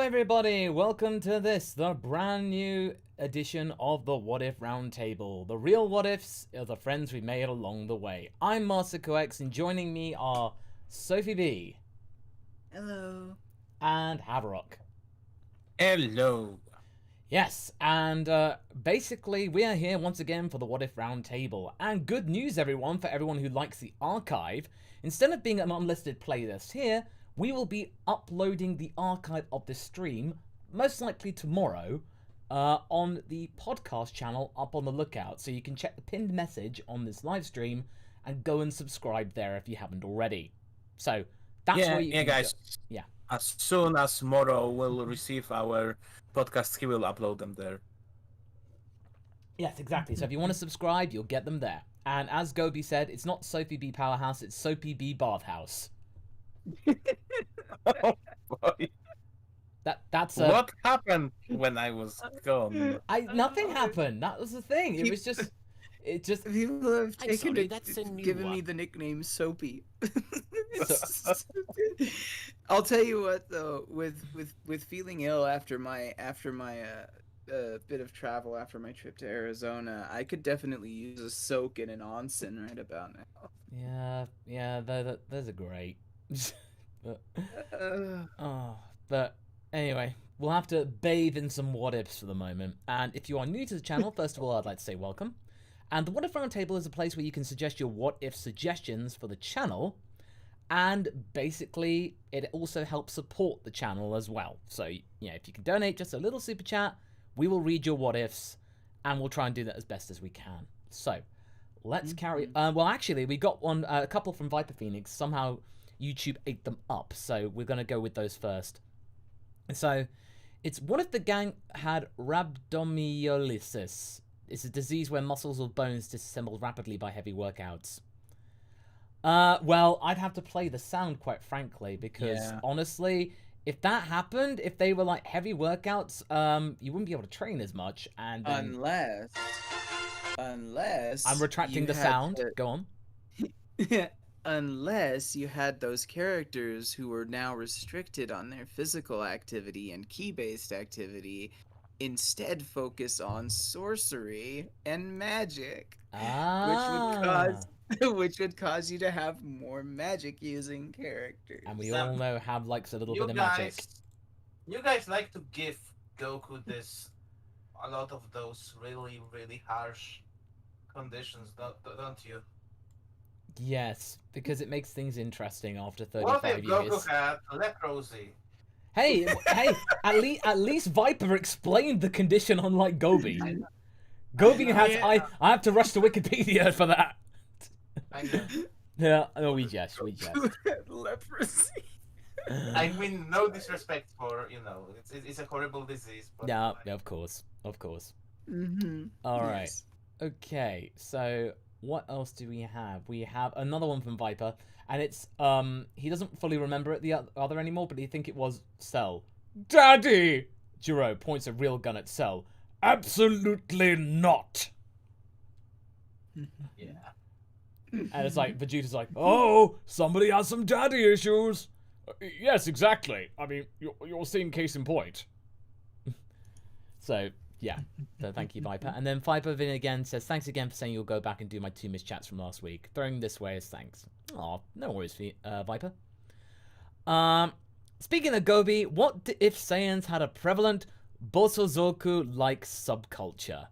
everybody, welcome to the brand new edition of the What If Roundtable. The real what ifs are the friends we made along the way. I'm MasakoX, and joining me are Sophie B. Hello. And Haverock. Hello. Yes, and basically we are here once again for the What If Roundtable. And good news, everyone, for everyone who likes the archive. Instead of being an unlisted playlist here, we will be uploading the archive of this stream, most likely tomorrow, on the podcast channel up on the lookout. So you can check the pinned message on this live stream and go and subscribe there if you haven't already. So that's where you can guys. Yeah. As soon as tomorrow we'll receive our podcast, he will upload them there. Yes, exactly. So if you want to subscribe, you'll get them there. And as Gobi said, it's not Sophie B Powerhouse, it's Soapy B Bathhouse. Oh boy. That's What happened when I was gone? Nothing happened. That was the thing. It was just People have taken sorry, it, that's a new given one. me the nickname Soapy. I'll tell you what though, with feeling ill after my bit of travel after my trip to Arizona, I could definitely use a soak in an onsen right about now. Yeah, those are great. But anyway, we'll have to bathe in some what ifs for the moment. And if you are new to the channel, first of all, I'd like to say welcome. And the What If Roundtable is a place where you can suggest your what if suggestions for the channel. And basically, it also helps support the channel as well. So, if you can donate just a little super chat, we will read your what ifs, and we'll try and do that as best as we can. So, let's carry. Well, actually, we got a couple from Viper Phoenix. Somehow, YouTube ate them up, so we're gonna go with those first. So, it's what if the gang had rhabdomyolysis? It's a disease where muscles or bones disassemble rapidly by heavy workouts. Well, I'd have to play the sound, quite frankly, because honestly, if that happened, if they were like heavy workouts, you wouldn't be able to train as much. And unless I'm retracting the sound. Go on. Unless you had those characters who were now restricted on their physical activity and key-based activity, instead focus on sorcery and magic, which would cause you to have more magic using characters. And we all know Hab likes a little bit of magic. You guys like to give Goku a lot of those really, really harsh conditions, don't you? Yes, because it makes things interesting after 35 What if years. Goku had leprosy? Hey, at least Viper explained the condition, unlike Gobi. Gobi has I have to rush to Wikipedia for that. I know. Yeah, no, we jest. Leprosy. I mean, no disrespect for it's a horrible disease. But Yeah, of course. Mm-hmm. All right. Okay, so what else do we have? We have another one from Viper, and it's he doesn't fully remember it the other anymore, but he think it was Cell. Daddy! Jiro points a real gun at Cell. Absolutely not. Yeah. And it's like Vegeta's like, oh, somebody has some daddy issues. Yes, exactly. I mean, you're seeing case in point. So yeah, so thank you, Viper. And then Viper Vin again says, thanks again for saying you'll go back and do my 2 missed chats from last week. Throwing this way as thanks. Aw, no worries, Viper. Speaking of Gobi, what if Saiyans had a prevalent Bosozoku-like subculture?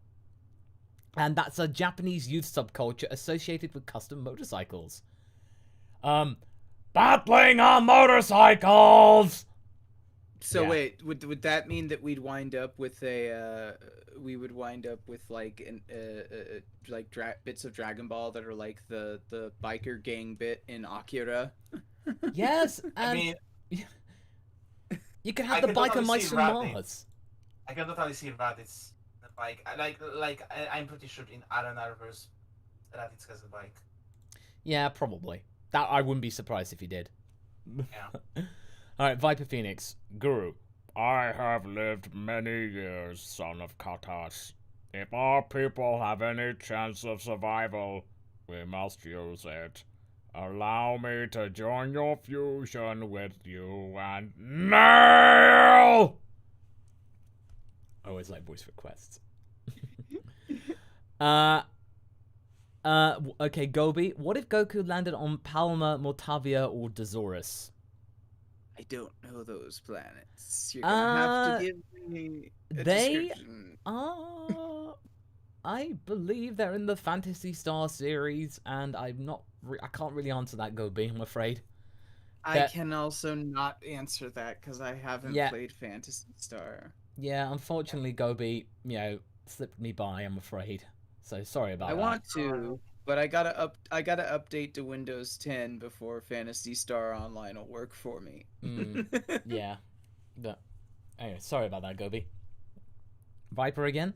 And that's a Japanese youth subculture associated with custom motorcycles. Battling on motorcycles! So Yeah. wait, would that mean that we'd wind up with like bits of Dragon Ball that are like the biker gang bit in Akira? Yes, and I mean, you can have I the can biker totally mice see from Raditz. Mars. I can totally see Raditz the bike. I'm pretty sure in Aranarverse, Raditz has a bike. Yeah, probably. That I wouldn't be surprised if he did. Yeah. Alright, Viper Phoenix. Guru. I have lived many years, son of Katas. If our people have any chance of survival, we must use it. Allow me to join your fusion with you and nail I always like voice requests. Okay, Gobi. What if Goku landed on Palma, Mortavia, or Dazorus? I don't know those planets. You're gonna have to give me a They description. are. I believe they're in the Phantasy Star series, and I can't really answer that, Gobi. I'm afraid. I can also not answer that because I haven't played Phantasy Star. Yeah, unfortunately, Gobi, slipped me by. I'm afraid. So sorry about that. I want to, but I gotta update to Windows 10 before Phantasy Star Online will work for me. Yeah. But anyway, sorry about that, Gobi. Viper again?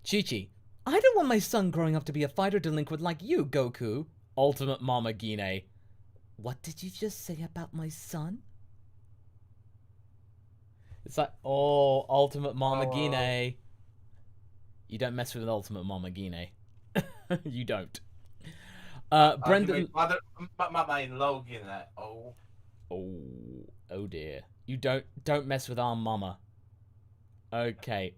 Chi-Chi. I don't want my son growing up to be a fighter delinquent like you, Goku. Ultimate Mama Gine. What did you just say about my son? It's like, oh, Ultimate Mama Gine. You don't mess with Ultimate Mama Gine. You don't. Brendan. Mama-in-law Gine. Oh. Oh dear. You don't mess with our mama. Okay.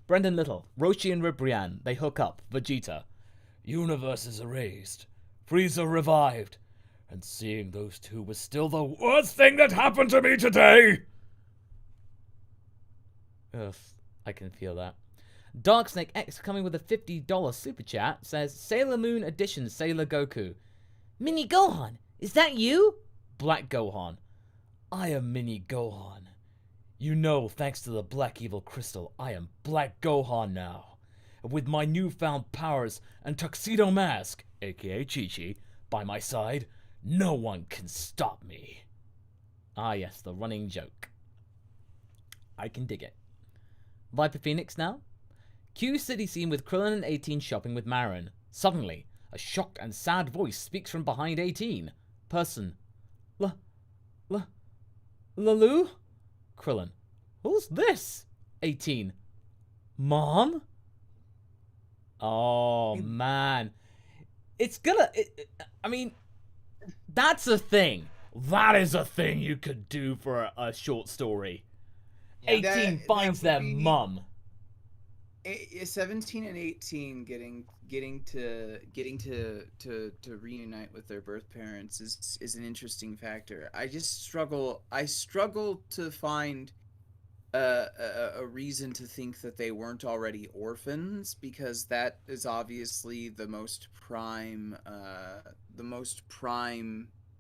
Brendan Little, Roshi and Ribrianne, they hook up. Vegeta. Universe is erased. Frieza revived. And seeing those two was still the worst thing that happened to me today. Ugh, I can feel that. Darksnake X coming with a $50 super chat says, Sailor Moon Edition Sailor Goku. Mini Gohan, is that you? Black Gohan. I am Mini Gohan. You know, thanks to the Black Evil Crystal, I am Black Gohan now. And with my newfound powers and Tuxedo Mask, aka Chi-Chi, by my side, no one can stop me. Ah yes, the running joke. I can dig it. Viper Phoenix now? Cue city scene with Krillin and 18 shopping with Marin. Suddenly, a shocked and sad voice speaks from behind 18. Person. Lalu? Krillin. Who's this? 18. Mom? Oh, man. It's gonna... I mean, that's a thing. That is a thing you could do for a short story. Yeah. 18 finds their mum. 17 and 18 getting to reunite with their birth parents is an interesting factor. I struggle to find a reason to think that they weren't already orphans, because that is obviously the most prime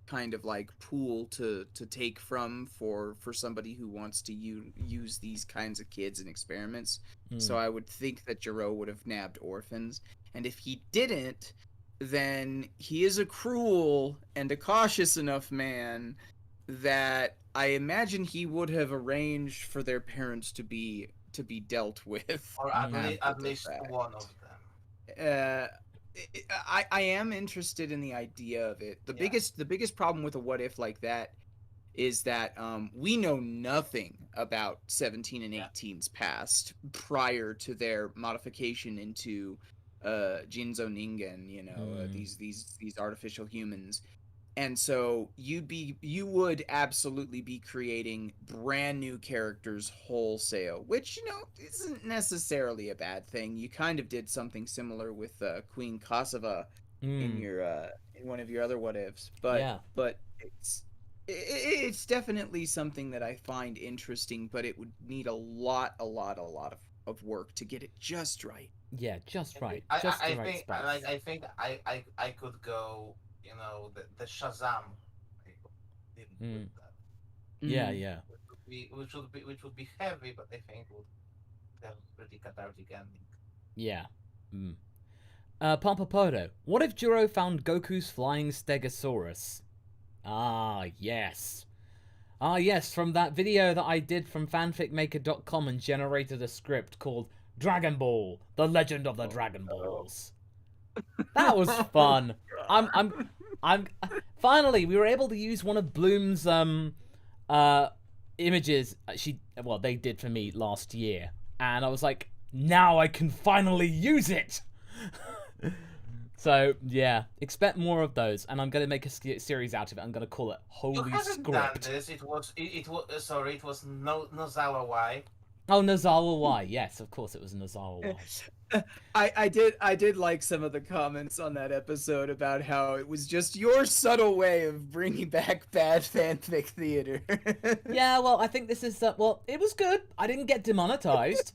kind of like pool to take from for somebody who wants to use these kinds of kids in experiments. So I would think that Jiro would have nabbed orphans, and if he didn't, then he is a cruel and a cautious enough man that I imagine he would have arranged for their parents to be dealt with, Or at least one of them. I am interested in the idea of it. The biggest problem with a what if like that is that we know nothing about 17 and 18's past prior to their modification into Jinzo Ningen, these artificial humans. And so you would absolutely be creating brand new characters wholesale, which, isn't necessarily a bad thing. You kind of did something similar with Queen Kosovo in one of your other what ifs, but it's definitely something that I find interesting, but it would need a lot of work to get it just right. Yeah, just right. I right spot. I think I could go, the Shazam. Yeah. Which would be heavy, but I think would have pretty cathartic ending. Yeah. Pompapoto, what if Jiro found Goku's flying Stegosaurus? Ah, yes, from that video that I did from fanficmaker.com and generated a script called Dragon Ball, The Legend of the Dragon Balls. That was fun. I'm finally we were able to use one of Bloom's images they did for me last year, and I was like, now I can finally use it. So yeah, expect more of those, and I'm gonna make a series out of it. I'm gonna call it Holy You haven't Script. done this. It was Nozawa Y. Oh, Nozawa Y. Yes, of course it was Nozawa Y. I did like some of the comments on that episode about how it was just your subtle way of bringing back bad fanfic theater. Yeah, well, I think this is well, it was good. I didn't get demonetized.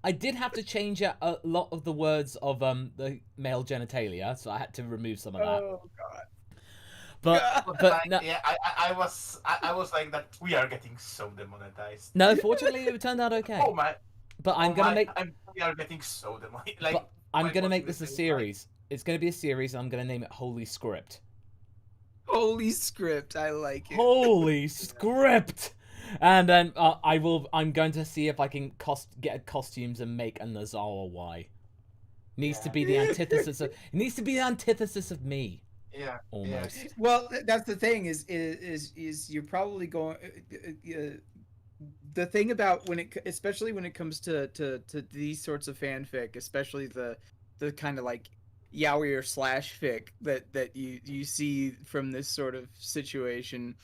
I did have to change out a lot of the words of the male genitalia, so I had to remove some of that. Oh god. But Like, no, yeah, I was like that. We are getting so demonetized. no, fortunately it turned out okay. Oh my! But I'm oh gonna my, make we are getting so demonetized. Like, but I'm by gonna make watching this a thing, series. It's gonna be a series, and I'm gonna name it Holy Script. Holy script, I like it. Holy script! And then I'm going to see if I can get costumes and make a Nozawa Y. Needs to be the antithesis of. It needs to be the antithesis of me. Yeah. Almost. Yeah. Well, that's the thing is you're probably going. The thing about especially when it comes to these sorts of fanfic, especially the kind of like yaoi or slash fic that you see from this sort of situation.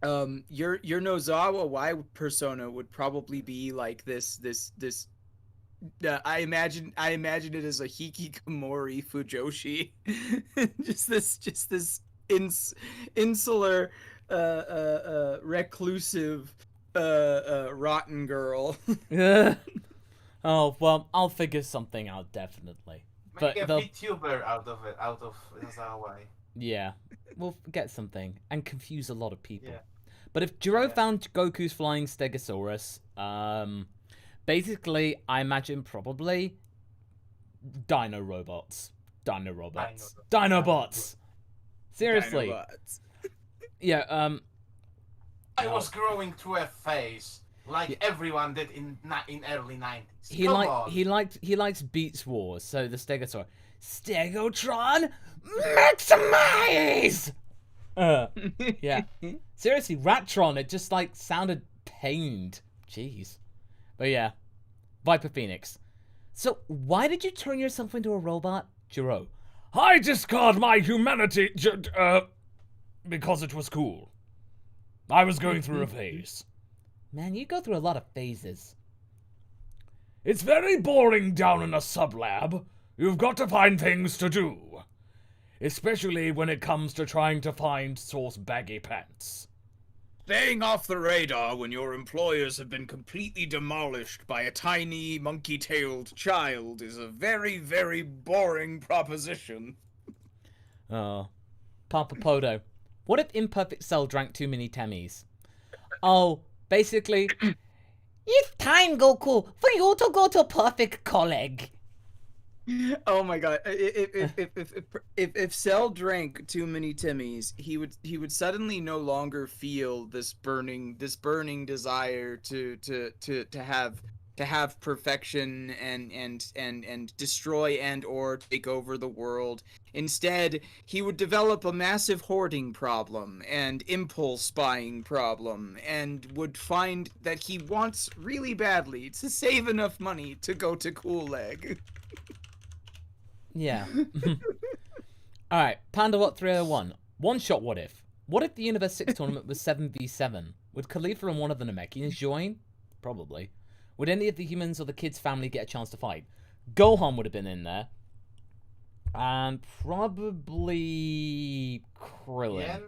Your Nozawa Y persona would probably be like this. I imagine it as a hikikomori fujoshi, just this insular, reclusive, rotten girl. Oh well, I'll figure something out definitely. But Make a the VTuber out of Nozawa. yeah, we'll get something and confuse a lot of people. Yeah. But if Jiro Yeah. found Goku's flying Stegosaurus, basically, I imagine probably Dinobots. Seriously, Dinobots. yeah. I was growing through a phase like everyone did in early 90s. He likes Beats Wars, so the Stegosaur. Stegotron maximize. Yeah. Seriously, Ratron, it just like sounded pained. Jeez. But yeah. Viper Phoenix. So why did you turn yourself into a robot, Jiro? I discard my humanity because it was cool. I was going through a phase. Man, you go through a lot of phases. It's very boring down in a sublab. You've got to find things to do. Especially when it comes to trying to find source baggy pants. Staying off the radar when your employers have been completely demolished by a tiny, monkey-tailed child is a very, very boring proposition. Oh. Papa Podo. What if Imperfect Cell drank too many Temmies? Oh, basically, it's time, Goku, for you to go to Perfect College. Oh my god! If Cell drank too many Timmies, he would suddenly no longer feel this burning desire to have perfection and destroy and or take over the world. Instead, he would develop a massive hoarding problem and impulse buying problem, and would find that he wants really badly to save enough money to go to Cool Leg. Yeah. Alright, PandaWatt 301. One shot what if? What if the Universe 6 tournament was 7v7? Would Khalifa and one of the Namekians join? Probably. Would any of the humans or the kids' family get a chance to fight? Gohan would have been in there. And probably Krillin. Yen?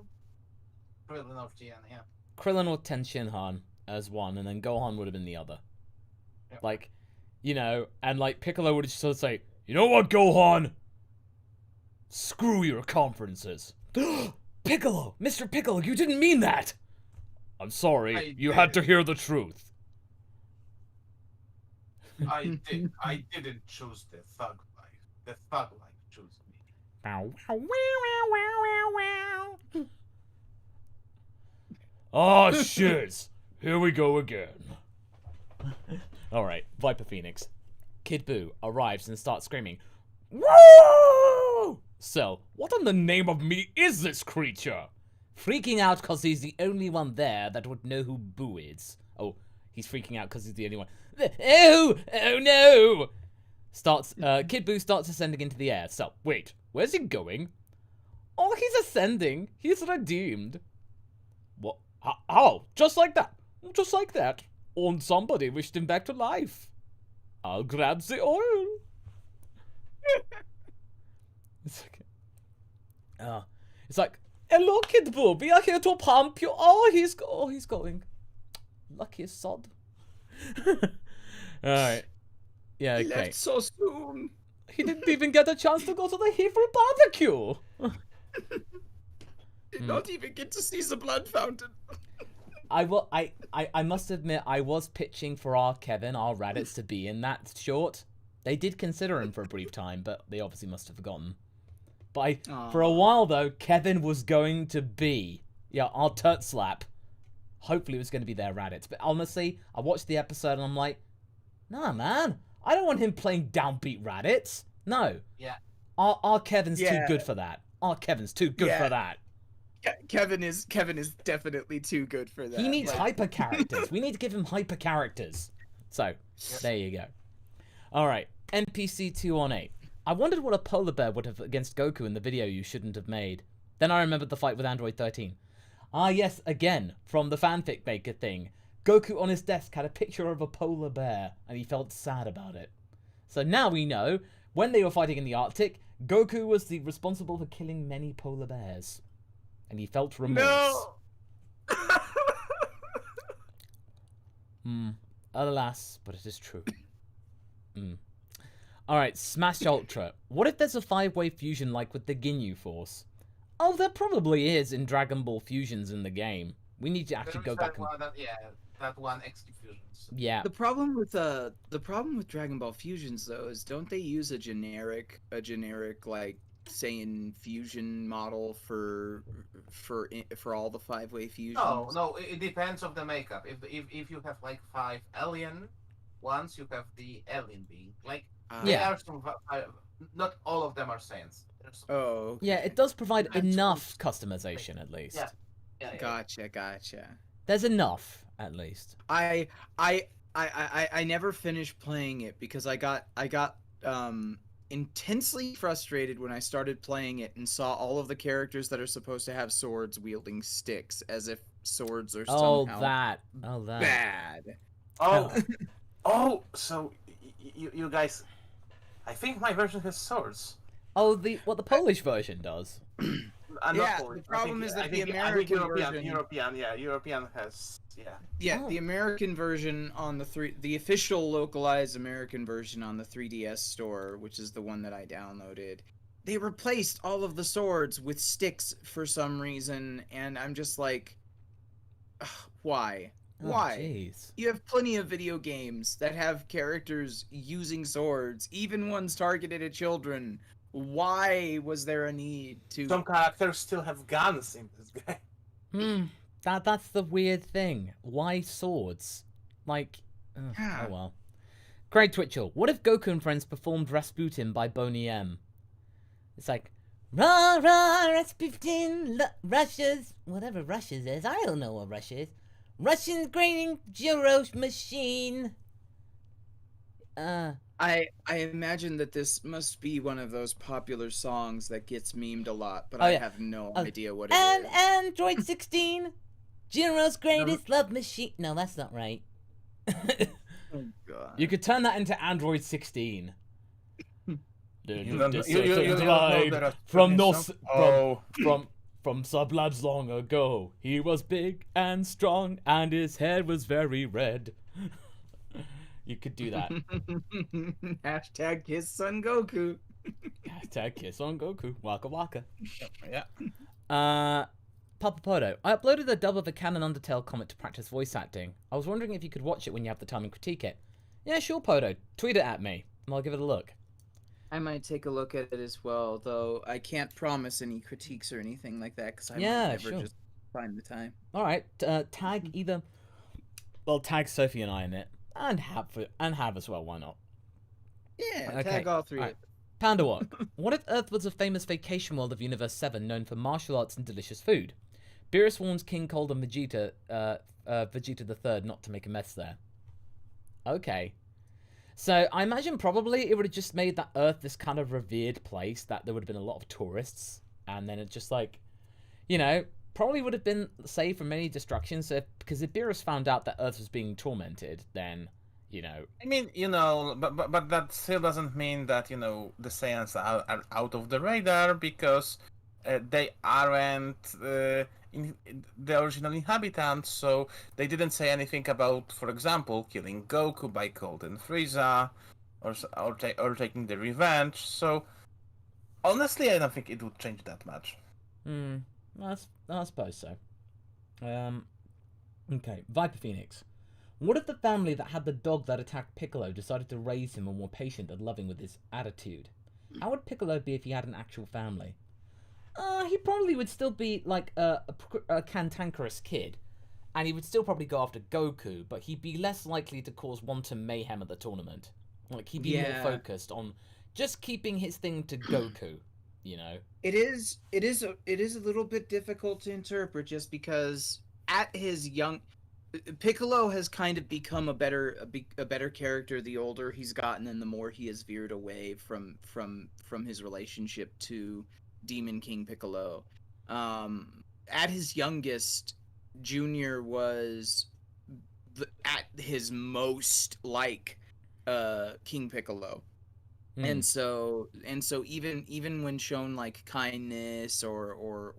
Krillin of Gian, yeah. Krillin or Tenshinhan as one, and then Gohan would have been the other. Yep. Like, you know, and like Piccolo would just sort of say, you know what, Gohan? Screw your conferences. Piccolo! Mr. Piccolo, you didn't mean that! I'm sorry, you had to hear the truth. I didn't choose the thug life. The thug life chose me. Oh, shit. Here we go again. Alright, Viper Phoenix. Kid Buu arrives and starts screaming, Woo! So, what in the name of me is this creature? Freaking out because he's the only one there that would know who Buu is. Oh, he's freaking out because he's the only one. Oh no! Kid Buu starts ascending into the air. So, wait, where's he going? Oh, he's ascending. He's redeemed. What? How? Just like that? Just like that? and somebody wished him back to life. I'll grab the oil. It's like, hello, Kid Boo. We are here to pump you. He's going. Lucky sod. All right. Yeah, He great. left so soon. He didn't even get a chance to go to the Heifer barbecue. Did not even get to see the blood fountain. I must admit, I was pitching for our Raditz, to be in that short. They did consider him for a brief time, but they obviously must have forgotten. But for a while, though, Kevin was going to be, our Turt Slap. Hopefully it was going to be their Raditz. But honestly, I watched the episode and I'm like, nah, man. I don't want him playing downbeat Raditz. No. Yeah. Our Kevin's too good for that. Our Kevin's too good for that. Kevin is definitely too good for that. He needs hyper characters. We need to give him hyper characters. So, there you go. Alright, NPC 218. I wondered what a polar bear would have against Goku in the video you shouldn't have made. Then I remembered the fight with Android 13. Ah yes, again, from the fanfic maker thing. Goku on his desk had a picture of a polar bear, and he felt sad about it. So now we know, when they were fighting in the Arctic, Goku was responsible for killing many polar bears. And he felt remorse. No! Alas, but it is true. Alright, Smash Ultra. What if there's a 5-way fusion like with the Ginyu Force? Oh, there probably is in Dragon Ball fusions in the game. We need to actually go back and... That one extra fusions. Yeah. The problem with Dragon Ball fusions though is don't they use a generic like Saiyan fusion model for all the 5-way fusions? No, it depends of the makeup. If you have like 5 alien ones, you have the alien being like there are some, not all of them are Saiyans. Okay. Yeah, it does provide enough customization at least. Yeah. Gotcha. There's enough at least. I never finished playing it because I got intensely frustrated when I started playing it and saw all of the characters that are supposed to have swords wielding sticks as if swords are somehow that bad. So you guys, I think my version has swords. Oh, the Polish version does. The problem is that the American version... European has, the American version on the official localized American version on the 3DS store, which is the one that I downloaded, they replaced all of the swords with sticks for some reason, and I'm just like, why? Why? Jeez. You have plenty of video games that have characters using swords, even ones targeted at children. Why was there a need to... Some characters still have guns in this game. That's the weird thing. Why swords? Like, oh well. Craig Twitchell, what if Goku and friends performed Rasputin by Boney M? It's like, rah rah Rasputin, Russia's, whatever Russia's is. I don't know what Russia is. Russian grading gyro machine. I imagine that this must be one of those popular songs that gets memed a lot, but I have no idea what it is. Android 16, Jiro's greatest love machine. No, that's not right. Oh God. You could turn that into Android 16. From sublabs long ago, he was big and strong, and his head was very red. You could do that. Hashtag kiss Son Goku. Hashtag kiss on Goku. Waka waka. Yeah. Papa Podo, I uploaded a dub of a Canon Undertale comic to practice voice acting. I was wondering if you could watch it when you have the time and critique it. Yeah, sure, Podo. Tweet it at me, and I'll give it a look. I might take a look at it as well, though I can't promise any critiques or anything like that because I might never just find the time. All right, tag either. Well, tag Sophie and I in it, and have as well. Why not? Yeah, Okay. tag all three. Right. Panda Walk. What if Earth was a famous vacation world of Universe 7 known for martial arts and delicious food? Beerus warns King Cold and Vegeta, Vegeta the Third, not to make a mess there. Okay. So, I imagine probably it would have just made that Earth this kind of revered place that there would have been a lot of tourists. And then it's just like, you know, probably would have been saved from many destructions. Because if Beerus found out that Earth was being tormented, then I mean, but that still doesn't mean that the Saiyans are out of the radar because they aren't the original inhabitants, so they didn't say anything about, for example, killing Goku by Golden Frieza, or taking the revenge. So honestly, I don't think it would change that much. I suppose so. Okay, Viper Phoenix. What if the family that had the dog that attacked Piccolo decided to raise him and were patient and loving with his attitude? How would Piccolo be if he had an actual family? He probably would still be like a cantankerous kid, and he would still probably go after Goku, but he'd be less likely to cause wanton mayhem at the tournament. Like, he'd be more focused on just keeping his thing to Goku, It is a little bit difficult to interpret just because at his young Piccolo has kind of become a better character the older he's gotten and the more he has veered away from his relationship to Demon King Piccolo. At his youngest, Junior was at his most like King Piccolo. And so even when shown like kindness or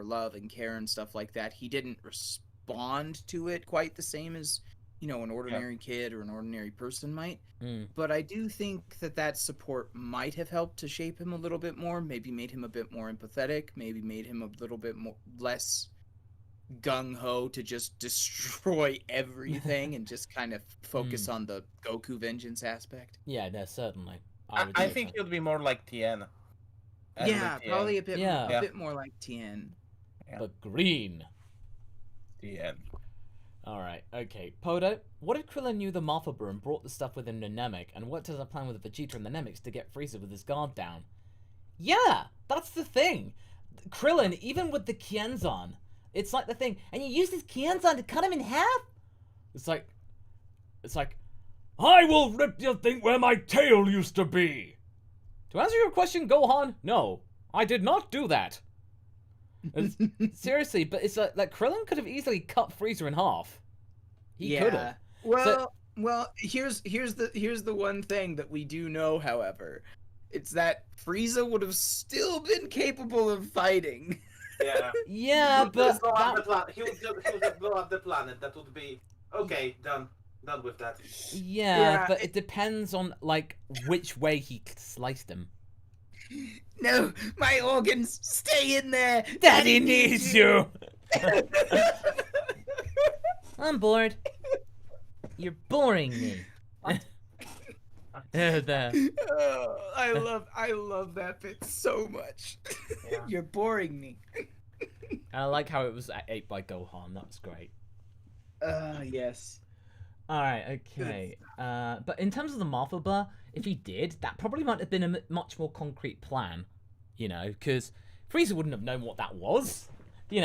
love and care and stuff like that, he didn't respond to it quite the same as an ordinary kid or an ordinary person might. But I do think that support might have helped to shape him a little bit more, maybe made him a bit more empathetic, maybe made him a little bit less gung-ho to just destroy everything and just kind of focus on the Goku vengeance aspect. Yeah, certainly. I think he would be more like Tien. Yeah, Tien. probably a bit more like Tien. Yeah. But green. Tien. Alright, okay. Podo, what if Krillin knew the Martha and brought the stuff with him to Namek, and worked as a plan with Vegeta and the Nemeks to get Frieza with his guard down? Yeah, that's the thing. Krillin, even with the Kienzan, it's like the thing, and you use his Kienzan to cut him in half? It's like, I will rip your thing where my tail used to be. To answer your question, Gohan, no, I did not do that. Seriously, but it's like Krillin could have easily cut Frieza in half. He could have. Well, here's the one thing that we do know, however. It's that Frieza would have still been capable of fighting. Yeah. Yeah, but he would just blow up the planet. That would be okay. Done with that. Yeah, but it depends on like which way he sliced him. No, my organs, stay in there. Daddy needs you. I'm bored. You're boring me. Oh, I love that bit so much. Yeah. You're boring me. I like how it was ate by Gohan. That was great. Yes. Alright, okay. But in terms of the Martha, if he did, that probably might have been a much more concrete plan. Because Frieza wouldn't have known what that was. He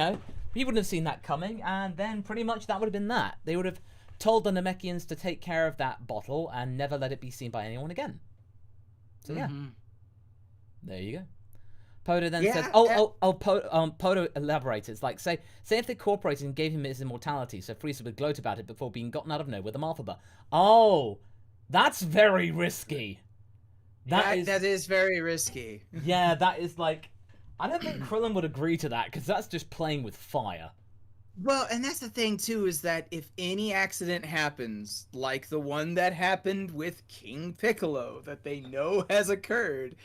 wouldn't have seen that coming, and then pretty much that would have been that. They would have told the Namekians to take care of that bottle and never let it be seen by anyone again. So yeah. There you go. Podo then says, Podo elaborates. It's like, say if they cooperated and gave him his immortality, so Frieza would gloat about it before being gotten out of nowhere with a Martha. Oh, that's very risky. That is very risky. Yeah, that is like, I don't think Krillin would agree to that, because that's just playing with fire. Well, and that's the thing, too, is that if any accident happens, like the one that happened with King Piccolo, that they know has occurred,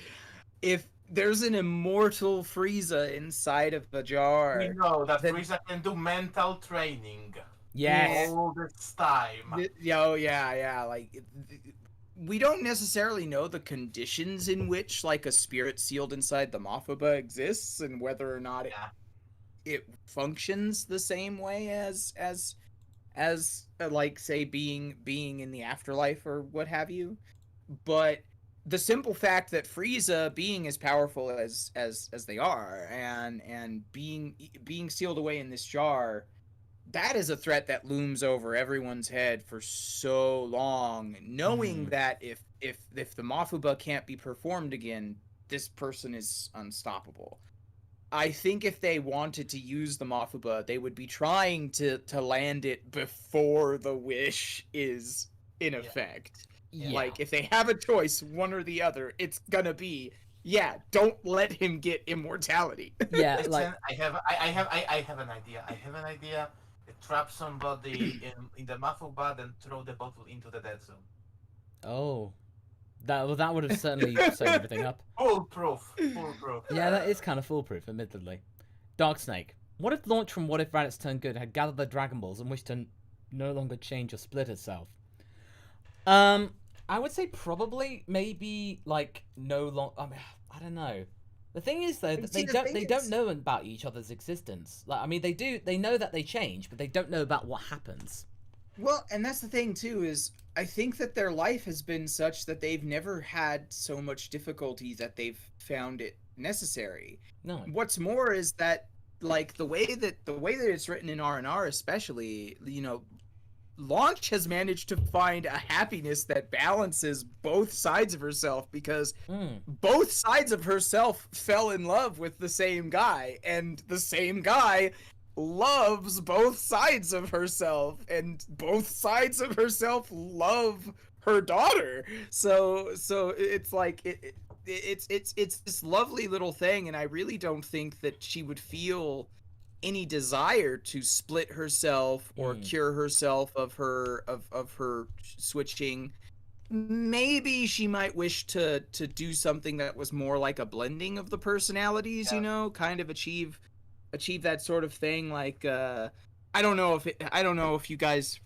if there's an immortal Frieza inside of a jar... We know that Frieza can do mental training. Yes. All this time. Yeah, like... We don't necessarily know the conditions in which, like, a spirit sealed inside the Mafaba exists, and whether or not it functions the same way as like, say, being in the afterlife or what have you. But the simple fact that Frieza being as powerful as they are and being sealed away in this jar, that is a threat that looms over everyone's head for so long, knowing that if the Mafuba can't be performed again, this person is unstoppable. I think if they wanted to use the Mafuba, they would be trying to land it before the wish is in effect. Yeah. Like, if they have a choice, one or the other, it's gonna be, yeah, don't let him get immortality. Yeah, Listen, like I have an idea. I have an idea. Trap somebody in the Mafuba, then throw the bottle into the dead zone. oh, that would have certainly sewn everything up. Foolproof. Foolproof. Yeah, that is kind of foolproof, admittedly. Dark Snake. What if launch from What If Raditz Turned Good had gathered the Dragon Balls and wished to no longer change or split itself? I would say probably, maybe, like, no long. I mean, I don't know. The thing is, though, that they don't know about each other's existence. Like, I mean, they know that they change, but they don't know about what happens. Well, and that's the thing too, is I think that their life has been such that they've never had so much difficulty that they've found it necessary. No. What's more is that, like, the way that it's written in R&R especially, you know, Launch has managed to find a happiness that balances both sides of herself, because both sides of herself fell in love with the same guy, and the same guy loves both sides of herself, and both sides of herself love her daughter. So it's like it's this lovely little thing, and I really don't think that she would feel any desire to split herself or cure herself of her switching. Maybe she might wish to do something that was more like a blending of the personalities, you know, kind of achieve that sort of thing. Like, I don't know if you guys,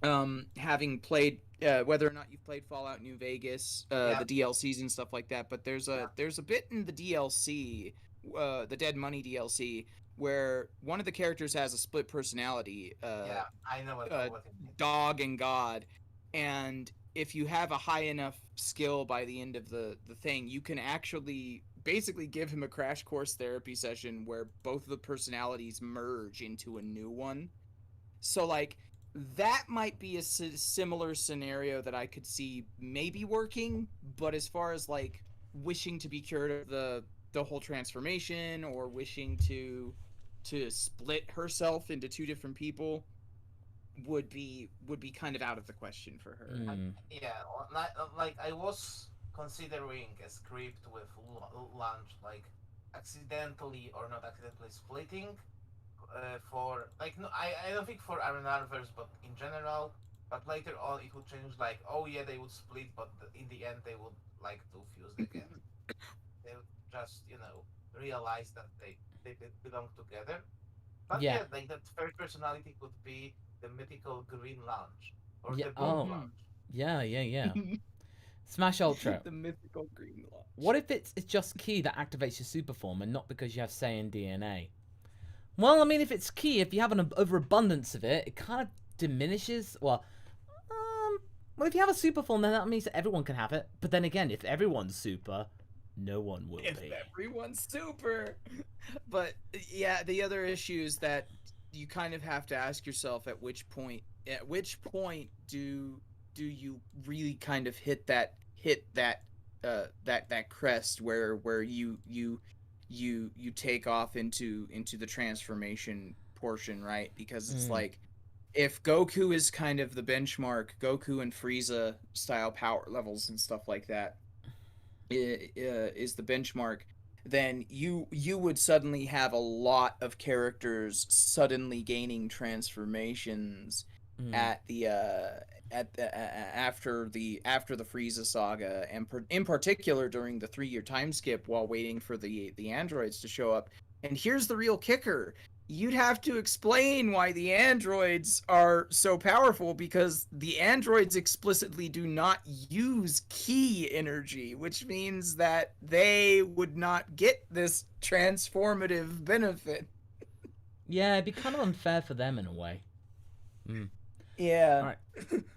having played, whether or not you've played Fallout New Vegas, the DLCs and stuff like that, but there's a bit in the DLC, the Dead Money DLC, where one of the characters has a split personality. I know what it means. Dog and God, and if you have a high enough skill by the end of the thing, you can actually basically give him a crash course therapy session where both of the personalities merge into a new one. So, like, that might be a similar scenario that I could see maybe working, but as far as, like, wishing to be cured of the whole transformation, or wishing to split herself into two different people, would be kind of out of the question for her. Like I was considering a script with Launch, like accidentally or not accidentally splitting, for, like, no, I don't think for Arenarverse, but in general. But later on it would change, like, oh yeah, they would split, but in the end they would like to fuse again. They would just, you know, realize that they belong together. But yeah, like, that third personality could be the mythical green Launch, or the blue Launch. Yeah. Smash Ultra. The mythical green Launch. What if it's just Ki that activates your super form, and not because you have Saiyan DNA? Well, I mean, if it's Ki, if you have an overabundance of it, it kind of diminishes. Well, if you have a super form, then that means that everyone can have it. But then again, if everyone's super, no one will be. Everyone's super. But yeah, the other issue is that you kind of have to ask yourself at which point do you really kind of hit that crest where you take off into the transformation portion, right? Because it's like, if Goku is kind of the benchmark, Goku and Frieza style power levels and stuff like that is the benchmark, then you would suddenly have a lot of characters suddenly gaining transformations at the after the Frieza saga, and in particular during the 3-year time skip while waiting for the androids to show up. And here's the real kicker: you'd have to explain why the androids are so powerful, because the androids explicitly do not use Ki energy, which means that they would not get this transformative benefit. Yeah, it'd be kind of unfair for them in a way. Yeah. Alright.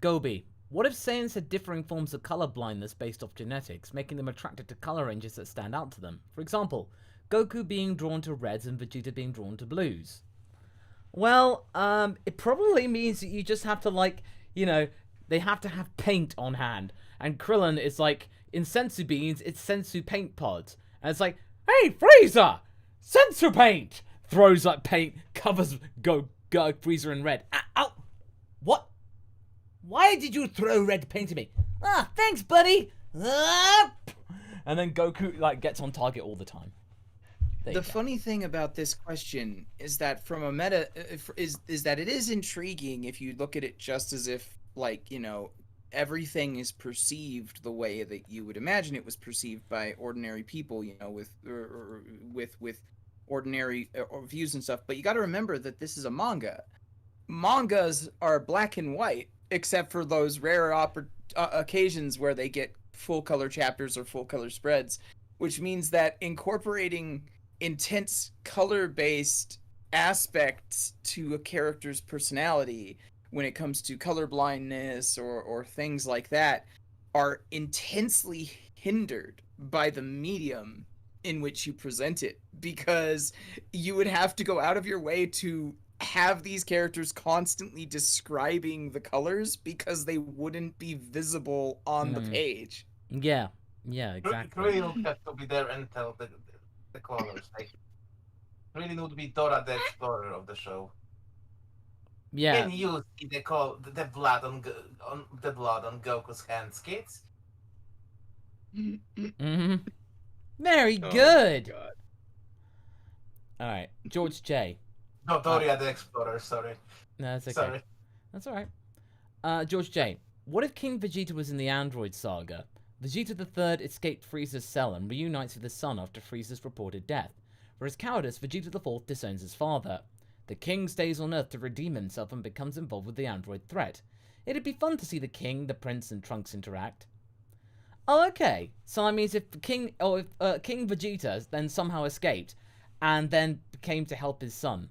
Gobi. What if Saiyans had differing forms of color blindness based off genetics, making them attracted to color ranges that stand out to them? For example, Goku being drawn to reds and Vegeta being drawn to blues. Well, it probably means that you just have to, like, you know, they have to have paint on hand. And Krillin is like, in Sensu Beans, it's Sensu Paint Pods. And it's like, hey, Frieza! Sensor paint! Throws like paint, covers Frieza in red. Ow! What? Why did you throw red paint at me? Ah, thanks, buddy! And then Goku like gets on target all the time. The funny thing about this question is that from a meta is that it is intriguing if you look at it just as if, like, you know, everything is perceived the way that you would imagine it was perceived by ordinary people, you know, with ordinary views and stuff. But you got to remember that this is a manga. Mangas are black and white, except for those rare occasions where they get full color chapters or full color spreads, which means that incorporating intense color-based aspects to a character's personality when it comes to color blindness or things like that are intensely hindered by the medium in which you present it, because you would have to go out of your way to have these characters constantly describing the colors because they wouldn't be visible on the page. Yeah, exactly. Really would have to be there and tell the colors. Like, really would be Dora the Explorer of the show. Yeah. Can you see the blood on the blood on Goku's hands, kids? Very good. All right, George J. No, Doria the Explorer. Sorry. No, that's okay. Sorry. That's all right. George J. What if King Vegeta was in the Android saga? Vegeta III escaped Frieza's cell and reunites with his son after Frieza's reported death. For his cowardice, Vegeta IV disowns his father. The king stays on Earth to redeem himself and becomes involved with the android threat. It'd be fun to see the king, the prince, and Trunks interact. Oh, okay. So that means if King Vegeta then somehow escaped and then came to help his son.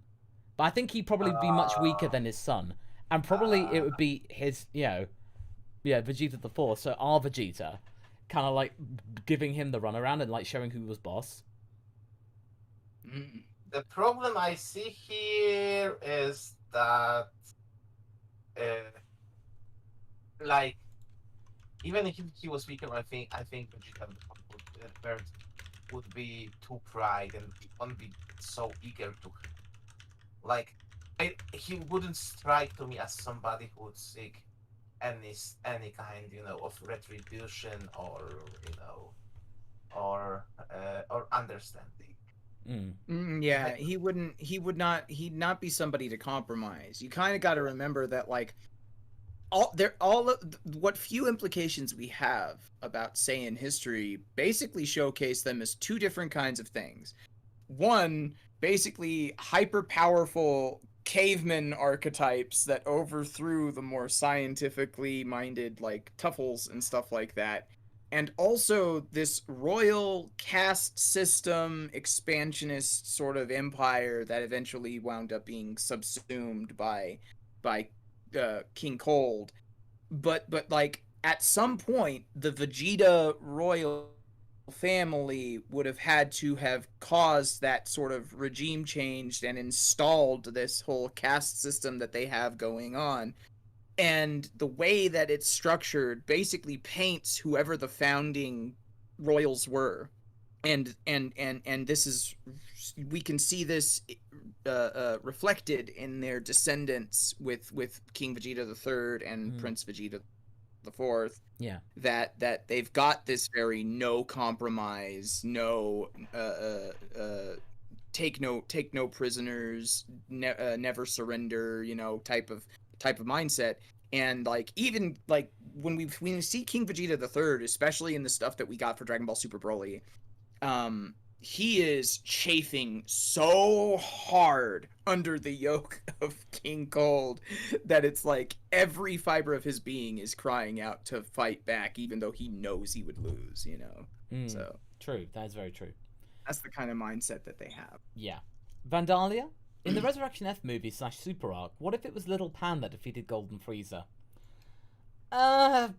But I think he'd probably be much weaker than his son. And probably it would be his, Vegeta the Fourth, so our Vegeta, kind of like giving him the runaround and like showing who was boss. The problem I see here is that, like, even if he was weaker, I think Vegeta would be too pride and wouldn't be so eager to, like, he wouldn't strike to me as somebody who would seek any kind, of retribution or understanding. Yeah, he'd not be somebody to compromise. You kind of got to remember that, like, what few implications we have about Saiyan history basically showcase them as two different kinds of things. One, basically hyper powerful caveman archetypes that overthrew the more scientifically minded, like, Tuffles and stuff like that. And also this royal caste system expansionist sort of empire that eventually wound up being subsumed by King Cold. But like, at some point, the Vegeta royal family would have had to have caused that sort of regime change and installed this whole caste system that they have going on. And the way that it's structured basically paints whoever the founding royals were. And this is, we can see this reflected in their descendants with King Vegeta III and Prince Vegeta IV. Yeah. That they've got this very no compromise, take no prisoners, never surrender, type of mindset. And like, even like when we see King Vegeta III, especially in the stuff that we got for Dragon Ball Super Broly, he is chafing so hard under the yoke of King Cold that it's like every fiber of his being is crying out to fight back, even though he knows he would lose, So true, that is very true. That's the kind of mindset that they have. Yeah. Vandalia? In the Resurrection F movie / Super Arc, what if it was Little Pan that defeated Golden Frieza? I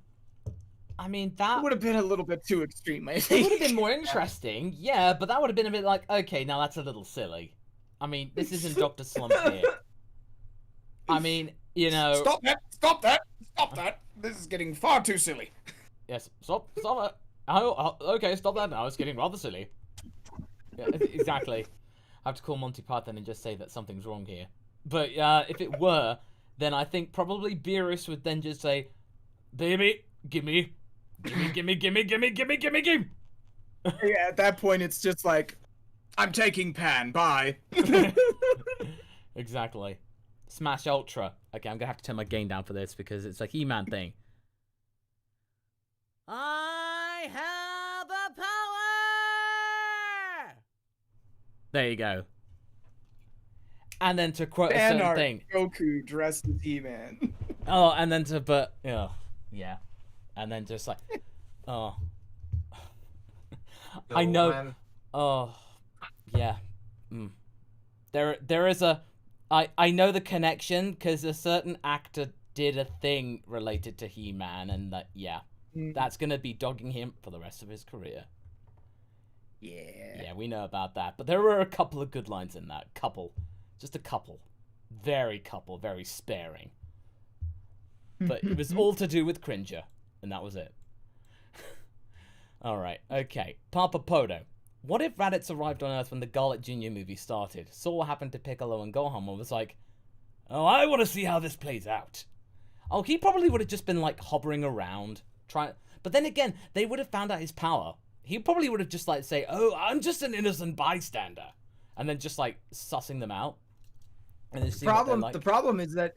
mean, that would have been a little bit too extreme, I it think. would have been more interesting, yeah, but that would have been a bit like, okay, now that's a little silly. I mean, this isn't Dr. Slump here. I mean, Stop that! This is getting far too silly. Yes, stop that. Oh, okay, stop that now. It's getting rather silly. Yeah, exactly. have to call Monty Python and just say that something's wrong here. But if it were, then I think probably Beerus would then just say, "Baby, gimme. Yeah, at that point, it's just like, I'm taking Pan. Bye. Exactly. Smash Ultra. Okay, I'm gonna have to turn my gain down for this because it's a He-Man thing. I have the power! There you go. And then to quote a Fan certain art thing. Goku dressed as He-Man. Oh, and then to, but, yeah. And then just like, oh. I know. Man. Oh, yeah. There is a, I know the connection because a certain actor did a thing related to He-Man, and that, yeah, that's gonna be dogging him for the rest of his career. Yeah, we know about that. But there were a couple of good lines in that. Just a couple, very sparing. But it was all to do with Cringer, and that was it. All right, okay. Papa Podo. What if Raditz arrived on Earth when the Garlic Jr. movie started, saw what happened to Piccolo and Gohan, and was like, "Oh, I want to see how this plays out." Oh, he probably would have just been like hovering around, trying. But then again, they would have found out his power. He probably would have just like say, "Oh, I'm just an innocent bystander," and then just like sussing them out. And then see what they're like. The problem is that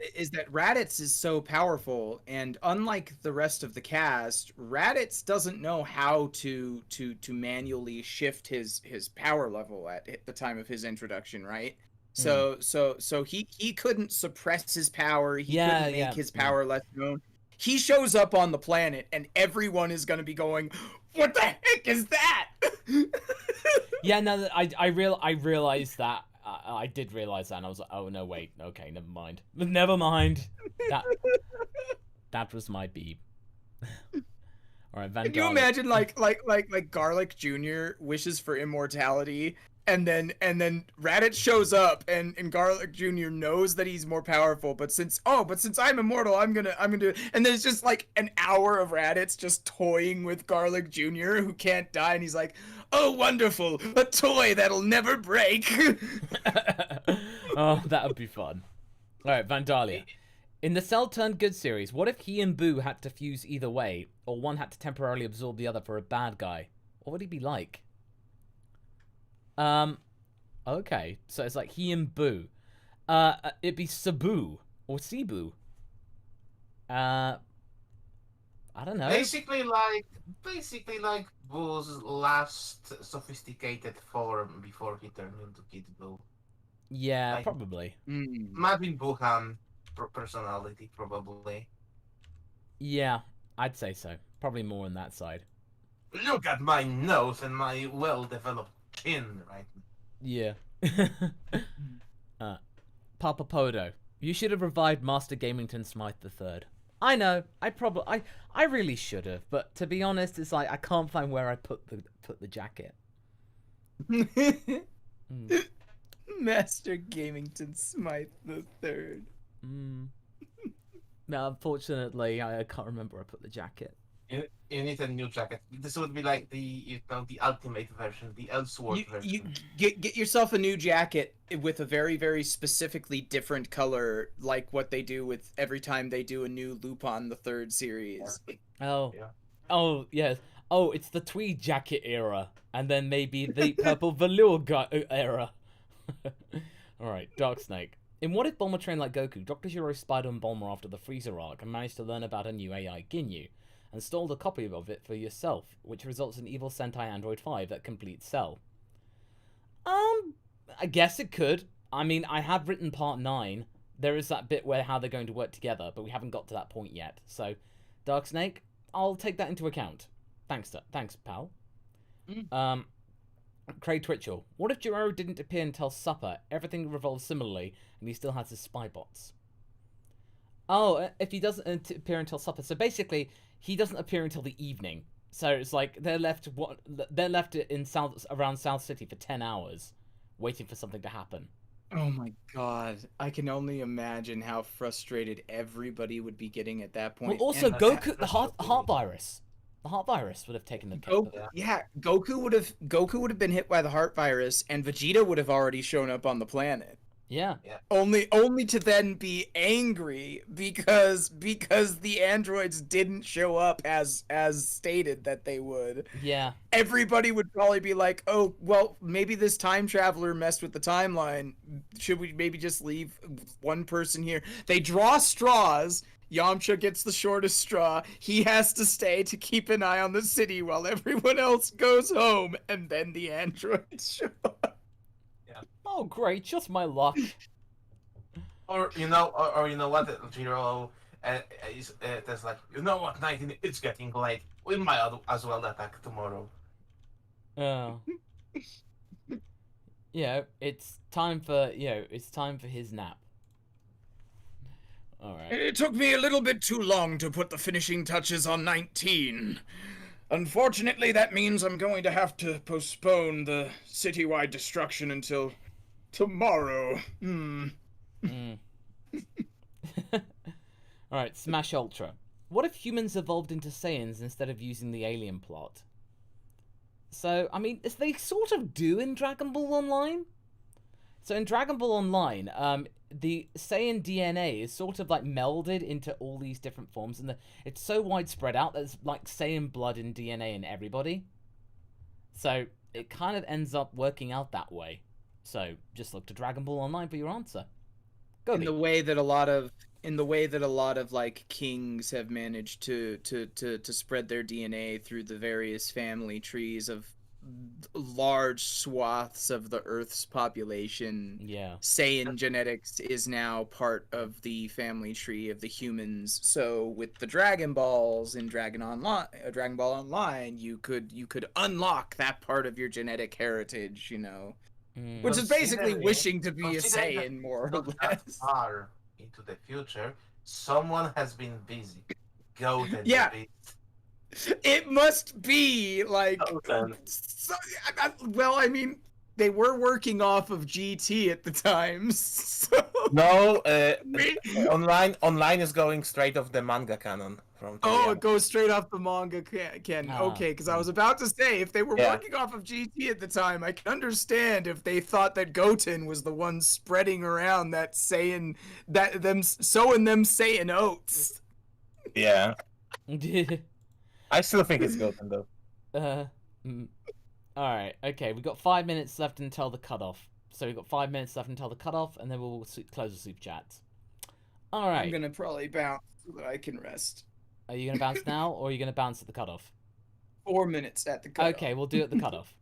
Raditz is so powerful, and unlike the rest of the cast, Raditz doesn't know how to manually shift his power level at the time of his introduction, right? So he couldn't suppress his power. He couldn't make his power less known. He shows up on the planet, and everyone is going to be going, "What the heck is that?" Yeah, no, I realized that. I did realize that, and I was like, "Oh no, wait, okay, never mind." Never mind. That was my beep. All right, Van. Can you imagine like Garlic Jr. wishes for immortality, and then Raditz shows up, and Garlic Jr. knows that he's more powerful, but since I'm immortal, I'm gonna do it. And there's just like an hour of Raditz just toying with Garlic Jr. who can't die, and he's like, "Oh, wonderful, a toy that'll never break." Oh, that would be fun. All right, Vandalia. In the Cell Turned Good series, what if he and Boo had to fuse either way, or one had to temporarily absorb the other for a bad guy? What would he be like? Okay, so it's like he and Boo. It'd be Sabu or Cebu. I don't know. Basically like Boo's last sophisticated form before he turned into Kid Boo. Yeah, like, probably. Marvin Buhan personality, probably. Yeah, I'd say so. Probably more on that side. Look at my nose and my well-developed chin, right? Yeah. Papa Podo, you should have revived Master Gamington Smythe III. I know, I really should have, but to be honest, it's like I can't find where I put the jacket. Master Gamington Smythe the Third. No, unfortunately, I can't remember where I put the jacket. You need a new jacket. This would be like the ultimate version, the Ellsworth version. You get yourself a new jacket with a very, very specifically different color, like what they do with every time they do a new Lupin the Third series. Oh, yeah. Oh yes. Oh, it's the tweed jacket era, and then maybe the purple velour era. All right, Dark Snake. In What If Bulma trained like Goku, Dr. Zero spied on Bulma after the Freezer arc and managed to learn about a new AI, Ginyu, and stole a copy of it for yourself, which results in Evil Sentai Android 5 that completes Cell. I guess it could. I mean, I have written part 9. There is that bit where how they're going to work together, but we haven't got to that point yet. So, Dark Snake, I'll take that into account. Thanks, pal. Craig Twitchell. What if Jiro didn't appear until supper? Everything revolves similarly, and he still has his spy bots. Oh, if he doesn't appear until supper. So basically, he doesn't appear until the evening. So it's like they're left in around South City for 10 hours, waiting for something to happen. Oh my god. I can only imagine how frustrated everybody would be getting at that point. Well, also, Goku, the heart virus. The heart virus would have taken the cake. Goku would have been hit by the heart virus, and Vegeta would have already shown up on the planet. Yeah. Only to then be angry because the androids didn't show up as stated that they would. Yeah. Everybody would probably be like, "Oh, well, maybe this time traveler messed with the timeline. Should we maybe just leave one person here?" They draw straws. Yamcha gets the shortest straw. He has to stay to keep an eye on the city while everyone else goes home, and then the androids show up. Oh, great! Just my luck. Or you know what, Jiro is there's like, you know what, 19, it's getting late. We might as well attack tomorrow. Oh. It's time for his nap. All right. It took me a little bit too long to put the finishing touches on 19. Unfortunately, that means I'm going to have to postpone the citywide destruction until tomorrow. Alright, Smash Ultra. What if humans evolved into Saiyans instead of using the alien plot? So, I mean, they sort of do in Dragon Ball Online. So in Dragon Ball Online, the Saiyan DNA is sort of like melded into all these different forms, and it's so widespread out that there's like Saiyan blood and DNA in everybody. So it kind of ends up working out that way. So just look to Dragon Ball Online for your answer. Go. In the way that a lot of like kings have managed to spread their DNA through the various family trees of large swaths of the Earth's population. Yeah. Saiyan genetics is now part of the family tree of the humans. So with the Dragon Balls in Dragon Ball Online, you could unlock that part of your genetic heritage, you know. Which is basically wishing to be a Saiyan, more or less. Far into the future, someone has been busy. Goated. Yeah. It must be like. Well, I mean, they were working off of GT at the time. So... No, online is going straight off the manga canon. It goes straight off the manga canon. Okay, because I was about to say, if they were working off of GT at the time, I can understand if they thought that Goten was the one spreading around that sowing them Saiyan oats. Yeah. I still think it's Goten, though. Alright, okay, we've got 5 minutes left until the cutoff. So we've got 5 minutes left until the cutoff, and then we'll close the super chat. Alright. I'm gonna probably bounce so that I can rest. Are you gonna bounce now, or are you gonna bounce at the cutoff? 4 minutes at the cutoff. Okay, we'll do it at the cutoff.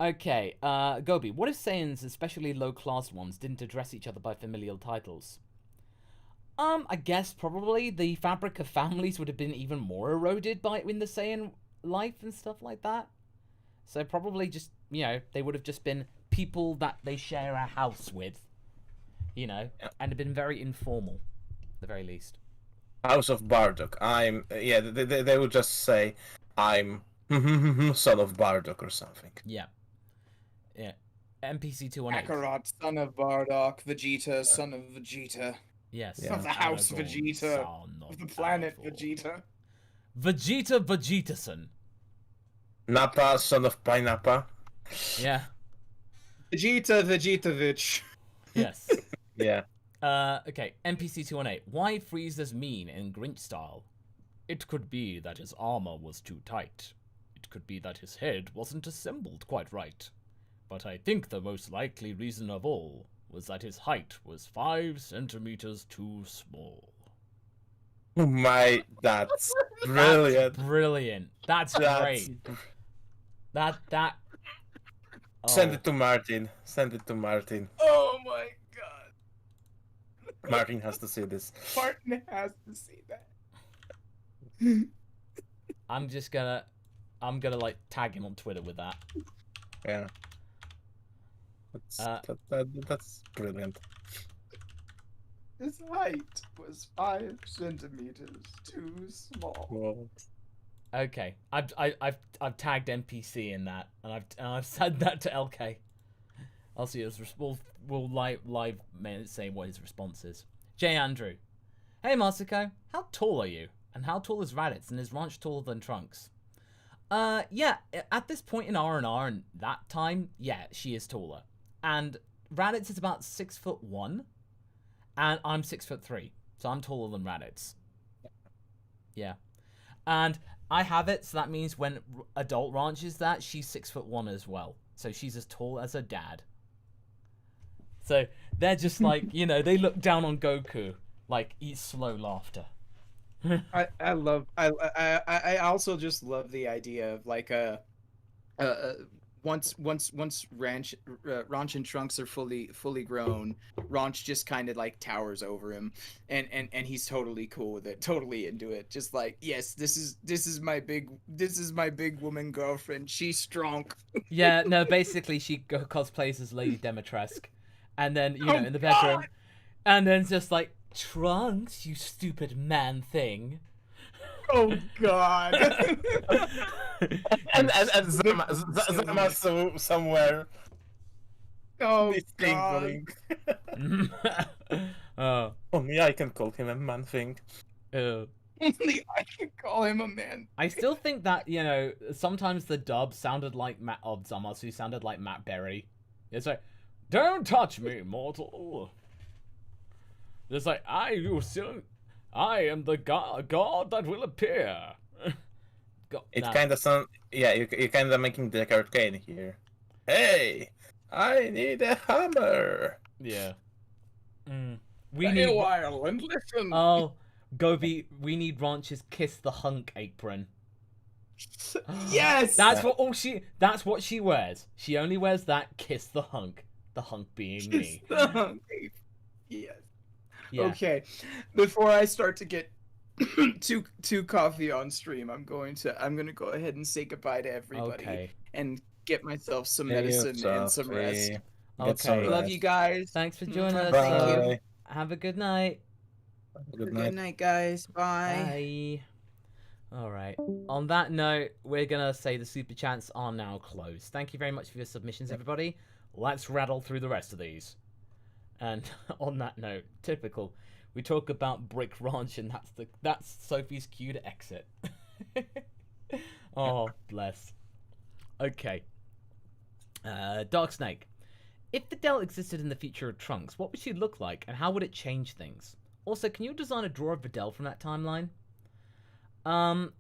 Okay, Gobi, what if Saiyans, especially low-class ones, didn't address each other by familial titles? I guess probably the fabric of families would have been even more eroded in the Saiyan life and stuff like that. So probably just, they would have just been people that they share a house with, and have been very informal, at the very least. House of Bardock. They would just say, I'm son of Bardock or something. Yeah. NPC 218. Kakarot, son of Bardock. Vegeta, son of Vegeta. Yes. Of the house Vegeta. Of the planet Vegeta. Vegetason. Nappa, son of Pineappa. Yeah. Vegetovich. Yes. Yeah. Okay, NPC 218. Why Frieza's mean in Grinch style? It could be that his armor was too tight. It could be that his head wasn't assembled quite right. But I think the most likely reason of all was that his height was 5 centimeters too small. Oh my, that's brilliant. That's brilliant. That's great. That. Oh. Send it to Martin. Oh my god. Martin has to see this. Martin has to see that. I'm gonna like tag him on Twitter with that. Yeah. That's brilliant. His height was 5 centimeters too small. Whoa. Okay, I've tagged NPC in that, and I've said that to LK. I'll see his we'll live say what his response is. J Andrew, hey Masako, how tall are you? And how tall is Raditz? And is Ranch taller than Trunks? Yeah, at this point in R&R and that time, yeah, she is taller. And Raditz is about 6'1", and I'm 6'3", so I'm taller than Raditz. Yeah. And I have it, so that means when Adult ranches that, she's 6'1" as well. So she's as tall as her dad. So they're just like, you know, they look down on Goku, like, eat slow laughter. I also just love the idea of like once Ranch and Trunks are fully grown, Ranch just kind of like towers over him, and he's totally cool with it, totally into it. Just like, yes, this is my big woman girlfriend. She's strong. Yeah, no, basically she cosplays as Lady Demetresque, and then you know Oh, in the bedroom, God! and then just like Trunks, you stupid man thing. Oh God! And Zamasu somewhere Oh this God! tinkling. Oh, Only I can call him a man thing. ew. Only I can call him a man. I still think that, you know, sometimes the dub sounded like Matt of Zamasu sounded like Matt Berry. It's like, don't touch me, mortal. It's like, I am the god that will appear. It kind of sound, yeah. You kind of making the arcane here. Hey, I need a hammer. Yeah. We Stay need. a while and listen. Oh, Gobi, we need Ranch's kiss the hunk apron. Yes. That's what she wears. She only wears that kiss the hunk. The hunk being me. Yes. Yeah. Okay. Before I start to get too coffee on stream, I'm gonna go ahead and say goodbye to everybody Okay. and get myself some medicine and some rest. Okay. Love you guys. Thanks for joining us. Thank you. Have a good night. Good Good night, guys. Bye. Bye. All right. On that note, we're gonna say the super chats are now closed. Thank you very much for your submissions, everybody. Let's rattle through the rest of these. And on that note, typical, we talk about Brick Ranch, and that's Sophie's cue to exit. Oh, bless. Okay. Dark Snake. If Videl existed in the future of Trunks, what would she look like, and how would it change things? Also, can you design a draw of Videl from that timeline? I mean,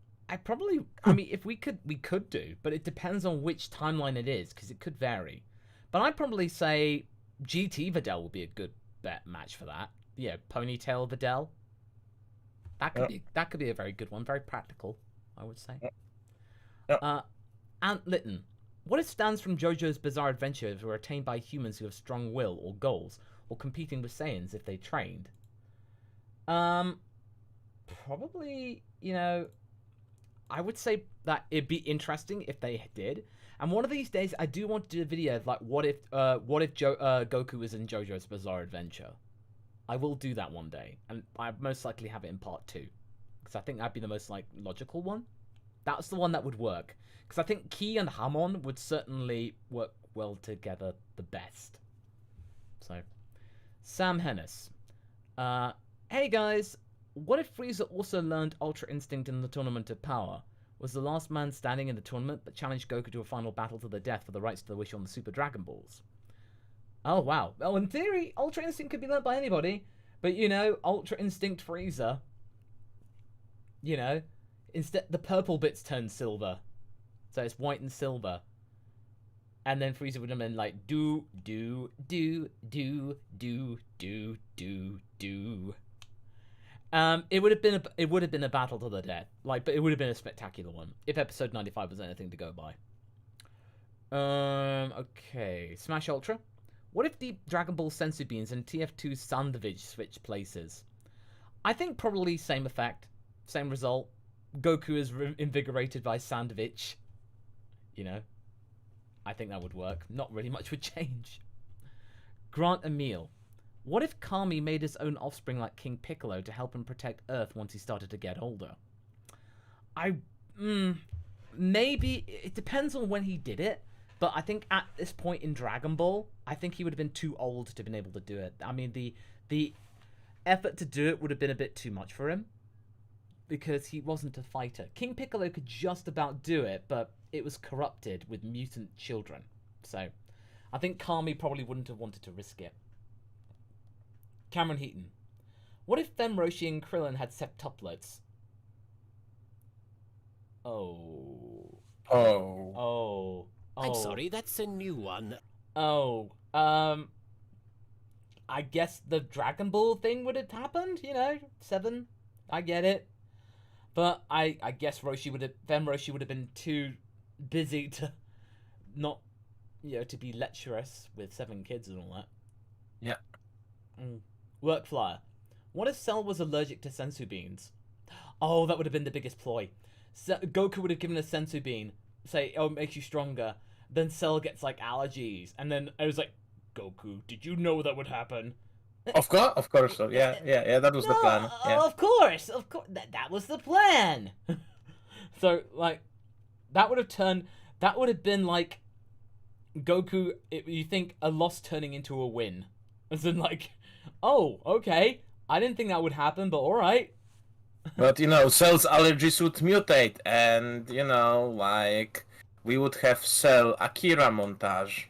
if we could do, but it depends on which timeline it is, because it could vary. But I'd probably say GT Videl would be a good match for that. Yeah, Ponytail Videl. That could be a very good one, very practical, I would say. Ant Litton. What if stands from JoJo's Bizarre Adventures were attained by humans who have strong will or goals, or competing with Saiyans if they trained? Probably, you know, I would say that it'd be interesting if they did. And one of these days, I do want to do a video of like, what if Goku was in JoJo's Bizarre Adventure? I will do that one day, and I most likely have it in part 2, because I think that'd be the most like logical one. That's the one that would work, because I think Ki and Hamon would certainly work well together the best. So, Sam Hennis. Hey guys, what if Frieza also learned Ultra Instinct in the Tournament of Power? Was the last man standing in the tournament, but challenged Goku to a final battle to the death for the rights to the wish on the Super Dragon Balls? Oh, wow. Well, in theory, Ultra Instinct could be learned by anybody, but, you know, Ultra Instinct Frieza, you know, instead, the purple bits turn silver. So it's white and silver. And then Frieza would have been like, do. It would have been a battle to the death, like, but it would have been a spectacular one if episode 95 was anything to go by. Okay, Smash Ultra. What if Deep Dragon Ball Sensu Beans and TF2 Sandovich switch places? I think probably same effect, same result. Goku is invigorated by Sandovich. You know, I think that would work. Not really much would change. Grant Emil. What if Kami made his own offspring like King Piccolo to help him protect Earth once he started to get older? Maybe. It depends on when he did it. But I think at this point in Dragon Ball, I think he would have been too old to have been able to do it. I mean, the effort to do it would have been a bit too much for him. because he wasn't a fighter. King Piccolo could just about do it, but it was corrupted with mutant children. So I think Kami probably wouldn't have wanted to risk it. Cameron Heaton. What if Fem, Roshi, and Krillin had septuplets? Oh. Oh. I'm sorry, that's a new one. Oh. I guess the Dragon Ball thing would have happened, 7. I get it. But I guess Fem Roshi would have been too busy to not, to be lecherous with 7 kids and all that. Yeah. Work flyer. What if Cell was allergic to sensu beans? Oh, that would have been the biggest ploy. Goku would have given a sensu bean, say, oh, it makes you stronger. Then Cell gets, allergies. And then I was like, Goku, did you know that would happen? Of course. So yeah, that was the plan. Yeah. Of course. That was the plan. So, that would have been like Goku, you think a loss turning into a win. As in, oh, okay. I didn't think that would happen, but alright. But, Cell's allergies would mutate, and, we would have Cell Akira montage.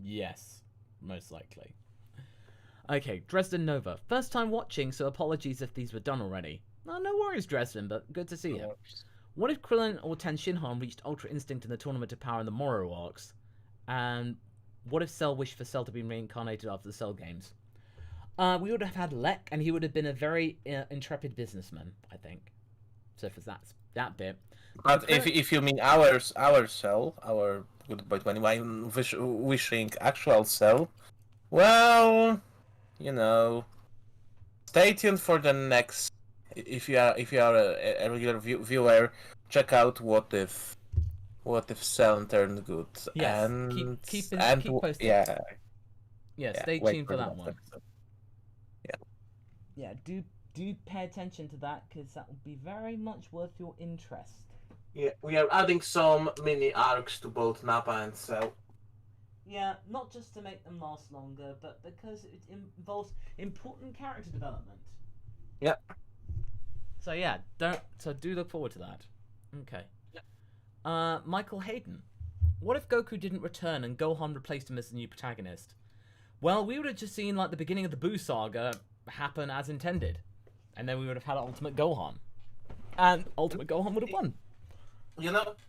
Yes, most likely. Okay, Dresden Nova. First time watching, so apologies if these were done already. Oh, no worries, Dresden, but good to see you. What if Krillin or Tenshinhan reached Ultra Instinct in the Tournament of Power in the Moro arcs? And what if Cell wished for Cell to be reincarnated after the Cell games? We would have had Lek, and he would have been a very intrepid businessman, I think. So for that bit. But if you mean our Cell, our Good Boy 21 wishing actual Cell, well, stay tuned for the next. If you are a regular viewer, check out what if Cell turned good. Yes, and keep posting. Yeah, stay tuned for that one. Episode. Yeah, do pay attention to that, because that will be very much worth your interest. Yeah, we are adding some mini arcs to both Nappa and Cell. Yeah, not just to make them last longer, but because it involves important character development. Yeah. So do look forward to that. Okay. Yeah. Michael Hayden. What if Goku didn't return and Gohan replaced him as the new protagonist? Well, we would have just seen the beginning of the Buu saga happen as intended, and then we would have had Ultimate Gohan, and Ultimate Gohan would have won.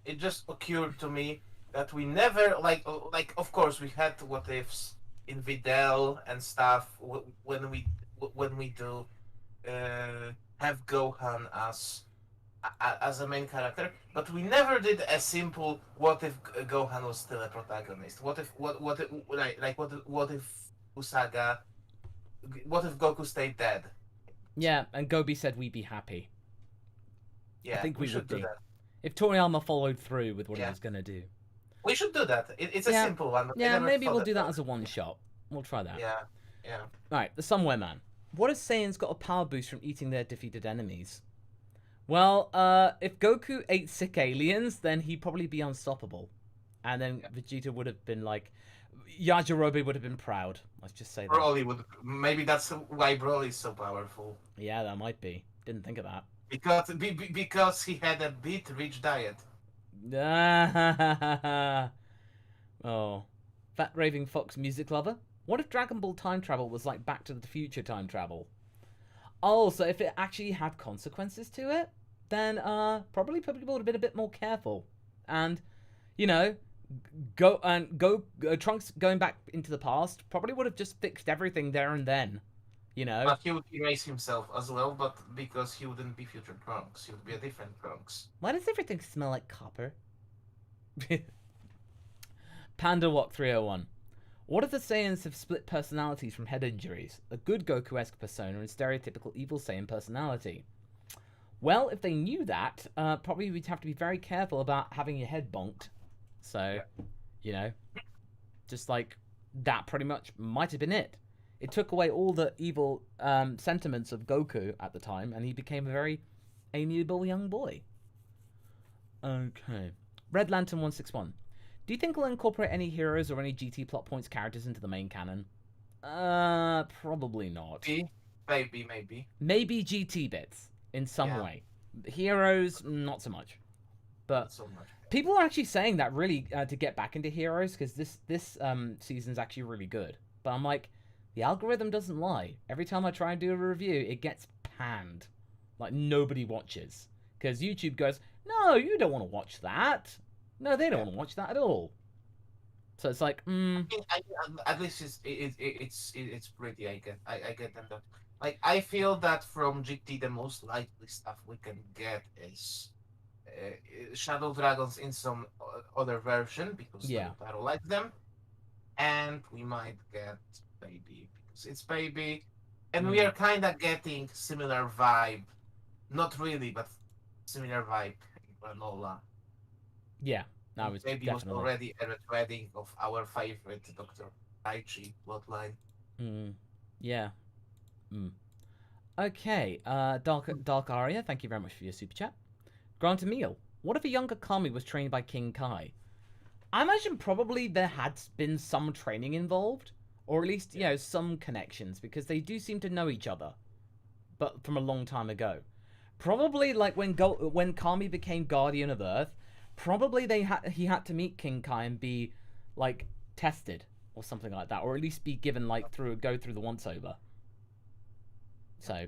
It just occurred to me that we never of course we had what ifs in Videl and stuff when we do have Gohan as a main character, but we never did a simple what if Gohan was still a protagonist. What if Usaga? What if Goku stayed dead? Yeah, and Gobi said we'd be happy. Yeah, I think we should would do be. that. If Toriyama followed through with what he was going to do. We should do that. It's a simple one. Yeah, maybe we'll do that as a one-shot. We'll try that. Yeah. Alright, the Somewhere Man. What if Saiyans got a power boost from eating their defeated enemies? Well, if Goku ate sick aliens, then he'd probably be unstoppable. And then Vegeta would have been Yajirobe would have been proud. Let's just say that. Broly would. Maybe that's why Broly is so powerful. Yeah, that might be. Didn't think of that. Because he had a beet-rich diet. Oh. Fat Raving Fox Music Lover. What if Dragon Ball time travel was like Back to the Future time travel? Oh, so if it actually had consequences to it, then probably people would have been a bit more careful. And, Trunks going back into the past probably would have just fixed everything there and then. But he would erase himself as well, but because he wouldn't be future Trunks, he would be a different Trunks. Why does everything smell like copper? Panda Walk 301. What if the Saiyans have split personalities from head injuries? A good Goku-esque persona and stereotypical evil Saiyan personality. Well, if they knew that, probably we'd have to be very careful about having your head bonked. So, just that pretty much might have been it. It took away all the evil sentiments of Goku at the time, and he became a very amiable young boy. Okay. Red Lantern 161. Do you think we'll incorporate any heroes or any GT plot points characters into the main canon? Probably not. Maybe. Maybe GT bits. in some Yeah. way. Heroes, not so much. But Not so much. people are actually saying that really to get back into Heroes because this season's actually really good. But I'm like, the algorithm doesn't lie. Every time I try and do a review, it gets panned. Like nobody watches because YouTube goes, no, you don't want to watch that. No, they don't want to watch that at all. So it's like, I mean, at least it's pretty. I get them. That. Like I feel that from GT, the most likely stuff we can get is Shadow Dragons in some other version because Yeah. Taro likes them, and we might get Baby because it's Baby, and we are kind of getting similar vibe. Not really, but similar vibe in Granola. yeah, that was Baby was definitely. already a wedding of our favorite Dr. Taichi bloodline. Yeah. Okay, Dark Aria, thank you very much for your super chat. Grant Emil, what if a younger Kami was trained by King Kai? I imagine probably there had been some training involved, or at least, you know, some connections, because they do seem to know each other, but from a long time ago. Probably like when Kami became Guardian of Earth, probably he had to meet King Kai and be like tested or something like that, or at least be given like go through the once over. So,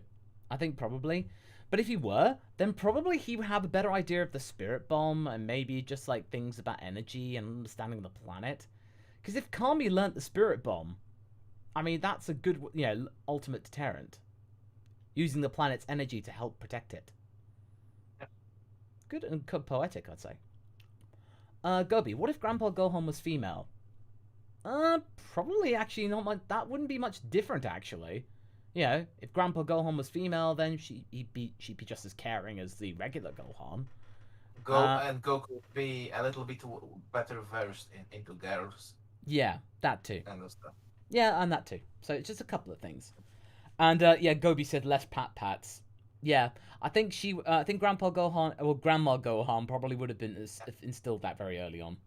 I think probably. But if he were, then probably he would have a better idea of the spirit bomb and maybe just like things about energy and understanding the planet. Because if Kami learnt the spirit bomb, I mean that's a good, you know, ultimate deterrent. Using the planet's energy to help protect it. Good and poetic, I'd say. Gobi, what if Grandpa Gohan was female? Probably actually not much. That wouldn't be much different actually. You know, if Grandpa Gohan was female, then she'd be just as caring as the regular Gohan. And Goku would be a little bit better versed into girls Yeah, that too. and stuff. Yeah, and that too. So it's just a couple of things. And yeah, Gobi said less pats. Yeah, I think I think Grandpa Gohan or Grandma Gohan probably would have been instilled that very early on.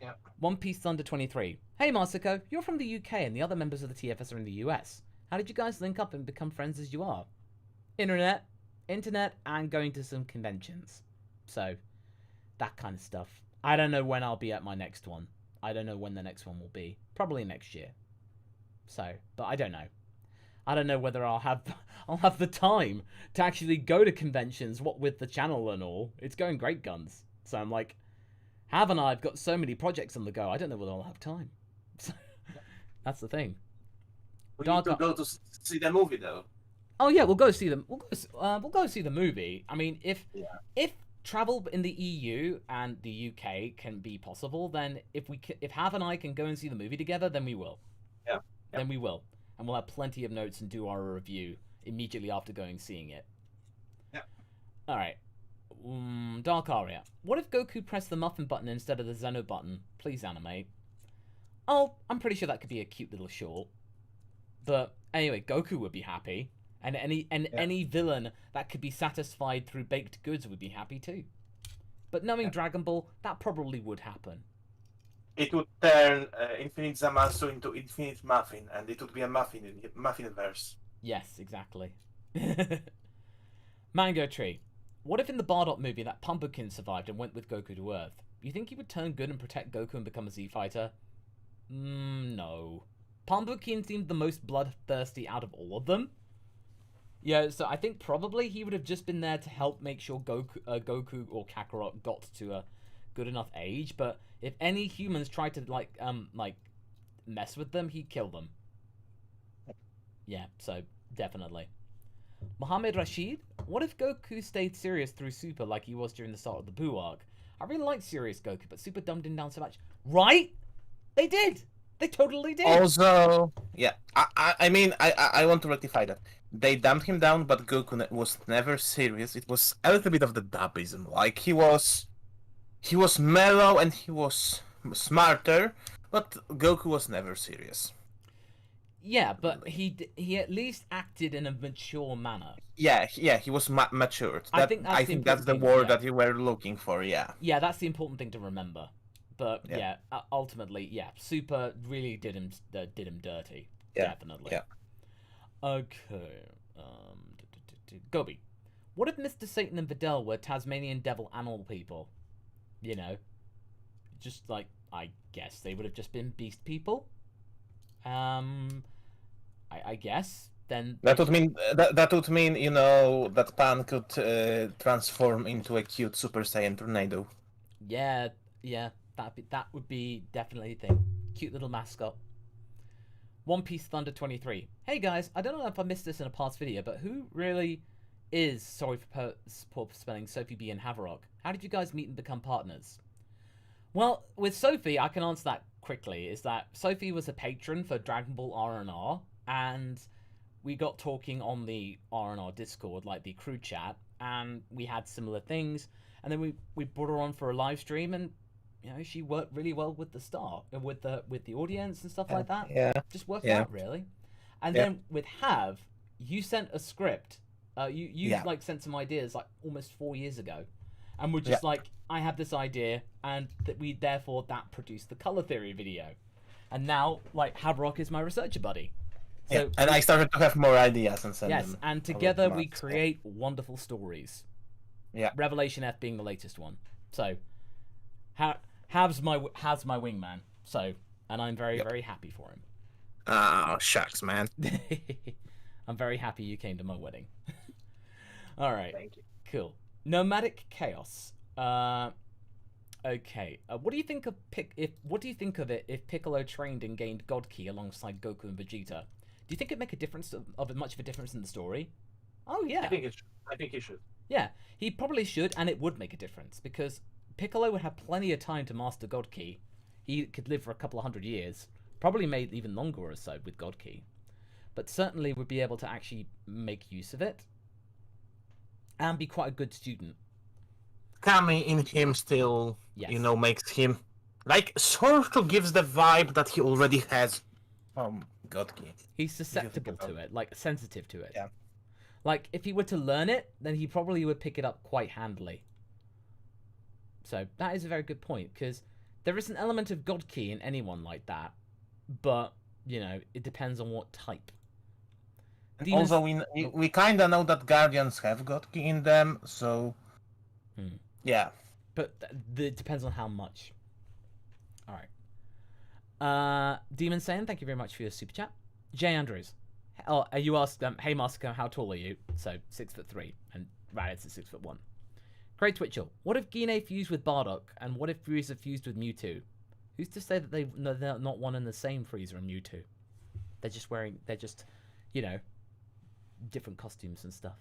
Yeah. One Piece Thunder 23. Hey Masako, you're from the UK and the other members of the TFS are in the US. How did you guys link up and become friends as you are? Internet, and going to some conventions. So, that kind of stuff. I don't know when I'll be at my next one. I don't know when the next one will be. Probably next year. So, but I don't know. I don't know whether I'll have the time to actually go to conventions, what with the channel and all. It's going great guns. So I'm like, haven't I've got so many projects on the go, I don't know whether I'll have time. So, that's the thing. We need to go to see the movie though. Oh yeah, we'll go see them. We'll go see the movie. I mean, if travel in the EU and the UK can be possible, then if Hav and I can go and see the movie together, then we will. Yeah. Then we will, and we'll have plenty of notes and do our review immediately after seeing it. Yeah. All right. Dark Aria. What if Goku pressed the muffin button instead of the Zeno button? Please animate. Oh, I'm pretty sure that could be a cute little short. But anyway, Goku would be happy, and any villain that could be satisfied through baked goods would be happy too. But knowing Dragon Ball, that probably would happen. It would turn Infinite Zamasu into Infinite Muffin, and it would be a muffin verse. Yes, exactly. Mango Tree. What if in the Bardock movie that Pumpkin survived and went with Goku to Earth? You think he would turn good and protect Goku and become a Z fighter? No. Pumpkin seemed the most bloodthirsty out of all of them. Yeah, so I think probably he would have just been there to help make sure Goku or Kakarot got to a good enough age. But if any humans tried to like mess with them, he'd kill them. Yeah, so definitely. Mohammed Rashid, what if Goku stayed serious through Super like he was during the start of the Buu arc? I really like serious Goku, but Super dumbed him down so much. Right? They did! They totally did! Also, yeah, I mean, I want to rectify that. They dumped him down, but Goku was never serious. It was a little bit of the dubism. Like, he was mellow and he was smarter, but Goku was never serious. Yeah, but he at least acted in a mature manner. Yeah, he was matured. I think that's the word that you were looking for. Yeah. Yeah, that's the important thing to remember. But yeah, ultimately, yeah, Super really did him dirty. Yeah, definitely. Yeah. Okay. Gobi, What if Mr. Satan and Videl were Tasmanian devil animal people? You know, just like, I guess they would have just been beast people. I guess then That would mean that would mean, you know, that Pan could transform into a cute Super Saiyan tornado. yeah, that would be definitely a thing. Cute little mascot. One Piece Thunder 23. Hey guys, I don't know if I missed this in a past video, but who really is, sorry for spelling, Sophie B and Haverock? How did you guys meet and become partners? Well, with Sophie, I can answer that quickly. Is that Sophie was a patron for Dragon Ball R&R, and we got talking on the R&R Discord, like the crew chat, and we had similar things. And then we brought her on for a live stream, and you know, she worked really well with the with the audience and stuff like that. Yeah. Just worked out really. And then with Hav, you sent a script. You like sent some ideas like almost 4 years ago, and we're just like, I have this idea, and that produced the color theory video, and now like Haverock is my researcher buddy. So and I started to have more ideas and send them. Yes, and together we create wonderful stories. Yeah. Revelation F being the latest one. So, Hav's my wingman. So, and I'm very very happy for him. Oh shucks, man. I'm very happy you came to my wedding. All right. Thank you. Cool. Nomadic Chaos. Okay. What do you think of it if Piccolo trained and gained God Ki alongside Goku and Vegeta? Do you think it'd make a difference much of a difference in the story? Oh yeah. I think he should. Yeah, he probably should, and it would make a difference because Piccolo would have plenty of time to master God Ki. He could live for a couple of 100 years, probably made even longer or so with God Ki, but certainly would be able to actually make use of it and be quite a good student. Kami in him still, Yes. you know, makes him like sort of gives the vibe that he already has from God Ki. He's susceptible to it, like sensitive to it. Yeah. Like if he were to learn it, then he probably would pick it up quite handily. So that is a very good point, because there is an element of God Ki in anyone like that, but you know, it depends on what type. Demons... Also, we kind of know that Guardians have God Ki in them, so yeah. But it depends on how much. All right. Demon Saiyan, thank you very much for your super chat. Jay Andrews. Oh, you asked, hey Masako, how tall are you? So 6'3", and Raditz is 6'1". Great Twitchell. What if Gine fused with Bardock, and what if Frieza fused with Mewtwo? Who's to say that they're not one and the same, Frieza and Mewtwo? They're just, you know, different costumes and stuff.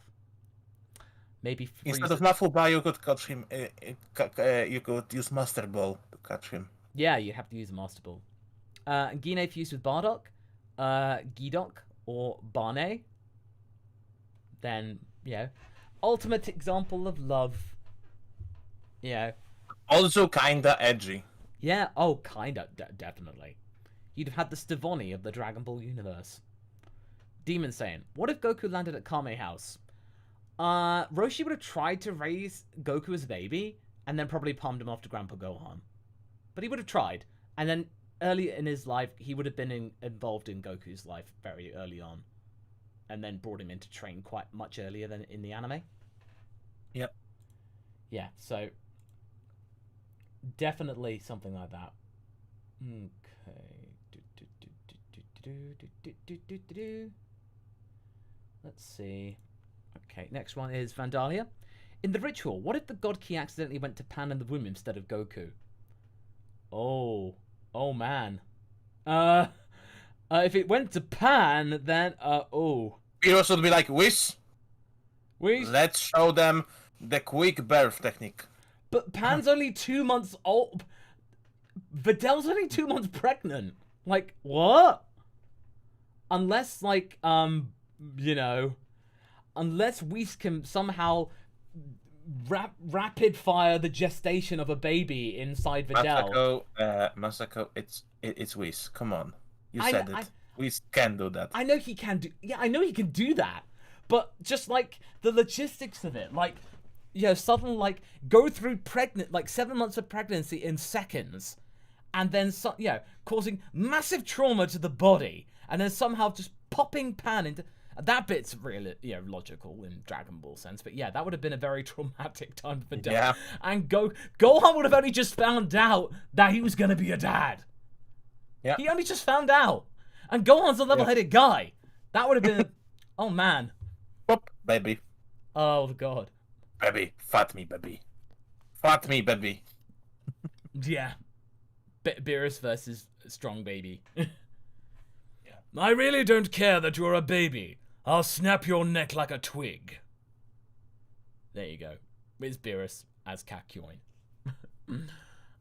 Maybe Frieza... Instead of Nafuba, you could catch him. You could use Master Ball to catch him. Yeah, you have to use a Master Ball. Gine fused with Bardock, Gidok, or Barney. Then, you know, ultimate example of love. You know. Also kinda edgy. Yeah, oh, kinda, definitely. You'd have had the Stivoni of the Dragon Ball universe. Demon Saiyan. What if Goku landed at Kame House? Roshi would have tried to raise Goku as a baby, and then probably palmed him off to Grandpa Gohan. But he would have tried, and then early in his life, he would have been involved in Goku's life very early on, and then brought him in to train quite much earlier than in the anime. Yep. Yeah, so definitely something like that. Okay. Let's see. Okay, next one is Vandalia. In the ritual, what if the God Ki accidentally went to Pan in the womb instead of Goku? Oh man. If it went to Pan, then Heroes would be like, Whis, let's show them the quick birth technique. But Pan's only 2 months old. Videl's only 2 months pregnant. Like, what? Unless, like, you know, unless Whis can somehow rapid fire the gestation of a baby inside Videl. Masako, it's Whis. Come on, you said it. Whis can do that. I know he can do. Yeah, I know he can do that. But just like the logistics of it, like, you know, suddenly like go through 7 months of pregnancy in seconds, and then causing massive trauma to the body, and then somehow just popping Pan into. That bit's really, logical in Dragon Ball sense. But yeah, that would have been a very traumatic time for Dad. Yeah. And Gohan would have only just found out that he was gonna be a dad. Yeah. He only just found out. And Gohan's a level-headed guy. That would have been, oh man. Pop, baby. Oh god. Baby. Fat me, baby. Fat me, baby. Yeah. Beerus versus Strong Baby. I really don't care that you're a baby. I'll snap your neck like a twig. There you go. It's Beerus as Kakyoin.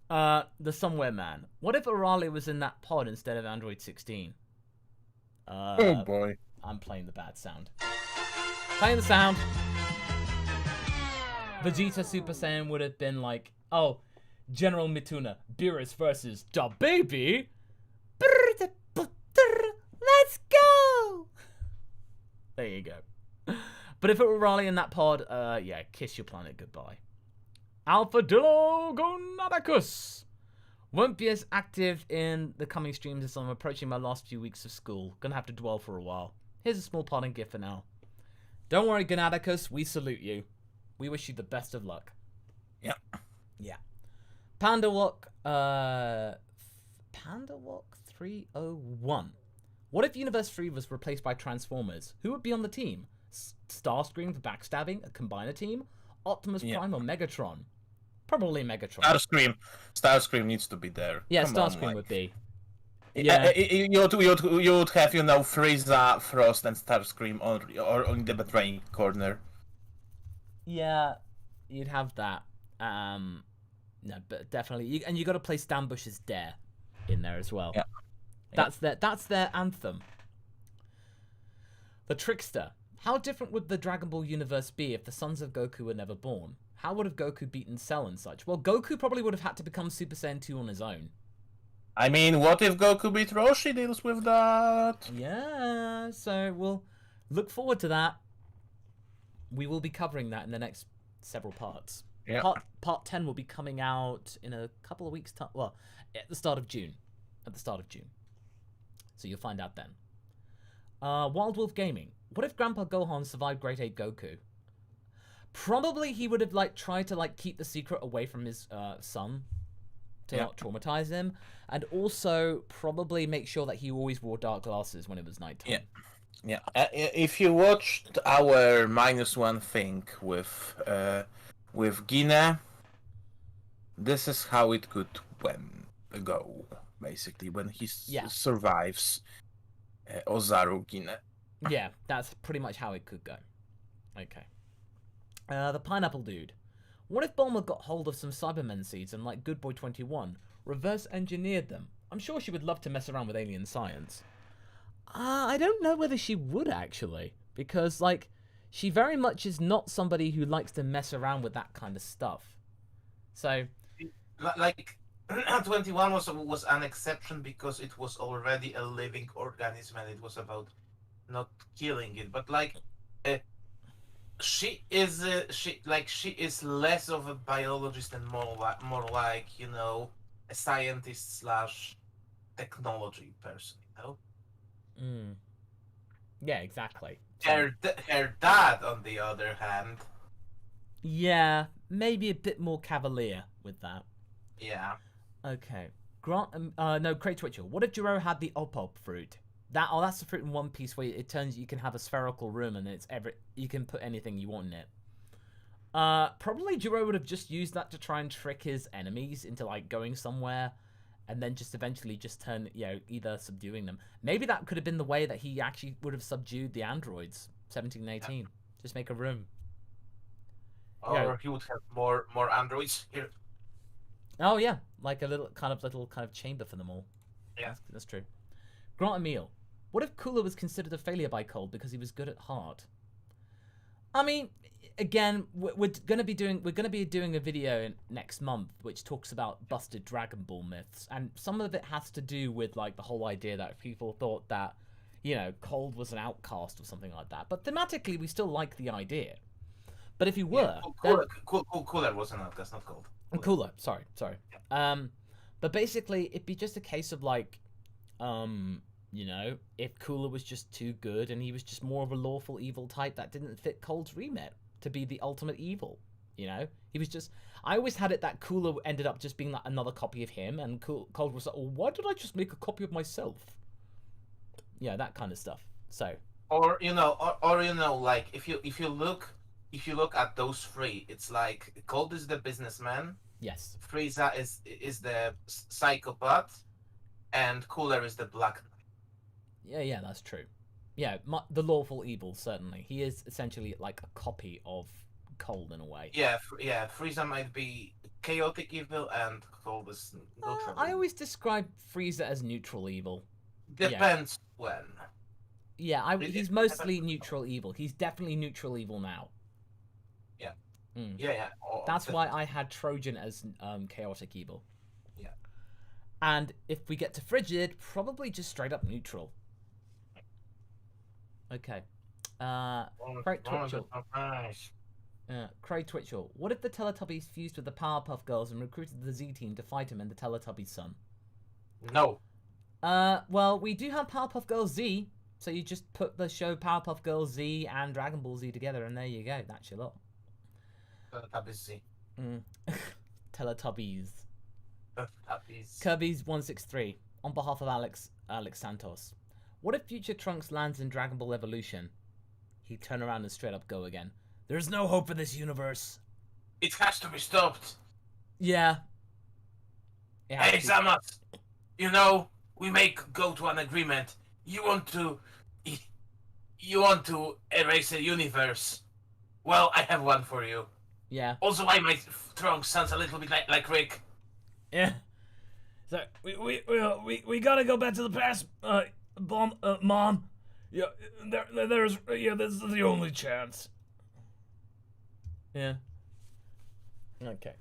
The Somewhere Man. What if Arale was in that pod instead of Android 16? Oh boy. I'm playing the bad sound. Playing the sound. Vegeta Super Saiyan would have been like, oh, General Mituna, Beerus versus Da Baby. Let's go! There you go. But if it were Raleigh in that pod, yeah, kiss your planet goodbye. Alpha Dillo Gonadacus. Won't be as active in the coming streams as I'm approaching my last few weeks of school. Gonna have to dwell for a while. Here's a small parting gift for now. Don't worry, Gonadacus, we salute you. We wish you the best of luck. Yeah. Yeah. Panda Walk 301. What if Universe 3 was replaced by Transformers? Who would be on the team? Starscream for backstabbing, a combiner team? Optimus Prime or Megatron? Probably Megatron. Starscream needs to be there. Yeah, Come on, Starscream like- would be. Yeah. You would have, Frieza, Frost, and Starscream or on the betraying corner. Yeah, you'd have that. No, but definitely. And you got to play Stan Bush's Dare in there as well. Yeah. That's their anthem. The Trickster. How different would the Dragon Ball universe be if the sons of Goku were never born? How would have Goku beaten Cell and such? Well, Goku probably would have had to become Super Saiyan 2 on his own. I mean, what if Goku beat Roshi? Deals with that. Yeah, so we'll look forward to that. We will be covering that in the next several parts. Yeah. Part 10 will be coming out in a couple of weeks' time. Well, at the start of June. So you'll find out then. Wild Wolf Gaming. What if Grandpa Gohan survived Great Ape Goku? Probably he would have tried to keep the secret away from his son to not traumatize him, and also probably make sure that he always wore dark glasses when it was nighttime. Yeah. If you watched our -1 thing with Gine, this is how it could go, basically, when he survives Ozaru Gine. Yeah, that's pretty much how it could go. Okay. The Pineapple Dude. What if Bulma got hold of some Cybermen seeds and, like Good Boy 21, reverse engineered them? I'm sure she would love to mess around with alien science. I don't know whether she would, actually. Because, she very much is not somebody who likes to mess around with that kind of stuff. So... 21 was an exception because it was already a living organism and it was about not killing it. But, she is less of a biologist and more like a scientist slash technology person, Yeah, exactly. Her dad, on the other hand, yeah, maybe a bit more cavalier with that. Yeah. Okay. Crate Twitcher. What if Jiro had the Opop fruit? That's the fruit in One Piece where it turns you can have a spherical room and you can put anything you want in it. Probably Jiro would have just used that to try and trick his enemies into going somewhere, and then just eventually just turn either subduing them. Maybe that could have been the way that he actually would have subdued the androids. 17 and 18. Yeah. Just make a room. Or he would have more androids here. Oh yeah, a little kind of chamber for them all. Yeah, that's true. Grant Emil. What if Cooler was considered a failure by Cold because he was good at heart? I mean, again, we're gonna be doing a video next month which talks about busted Dragon Ball myths, and some of it has to do with the whole idea that people thought that Cold was an outcast or something like that. But thematically, we still like the idea. But if you were, Cooler was an outcast, not Cold. Cooler, sorry. But basically, it'd be just a case of You know, if Cooler was just too good and he was just more of a lawful evil type that didn't fit Cold's remit to be the ultimate evil. You know, he was just. I always had it that Cooler ended up just being like another copy of him, and Cold was like, well, why did I just make a copy of myself? Yeah, that kind of stuff. So. Or like if you look at those three, it's like Cold is the businessman, Yes. Frieza is the psychopath, and Cooler is the black knight. Yeah, that's true. Yeah, the lawful evil, certainly. He is essentially like a copy of Cold in a way. Yeah, Frieza might be chaotic evil, and Cold is neutral. I always describe Frieza as neutral evil. Depends when. Yeah, he's mostly neutral evil. He's definitely neutral evil now. Yeah. Mm. Yeah. That's why I had Trojan as chaotic evil. Yeah. And if we get to Frigid, probably just straight up neutral. Okay. Craig Twitchell. Craig Twitchell. What if the Teletubbies fused with the Powerpuff Girls and recruited the Z Team to fight him and the Teletubbies' son? No. Well, we do have Powerpuff Girls Z. So you just put the show Powerpuff Girls Z and Dragon Ball Z together, and there you go. That's your lot. Teletubbies Z. Teletubbies. Teletubbies. Kirby's163. On behalf of Alex Santos. What if Future Trunks lands in Dragon Ball Evolution? He'd turn around and straight up go again. There's no hope for this universe. It has to be stopped. Yeah. Hey, Zamath. We may go to an agreement. You want to erase a universe? Well, I have one for you. Yeah. Also, I might Trunks sounds a little bit like Rick. Yeah. So we gotta go back to the past, Mom. Yeah, this is the only chance. Yeah. Okay.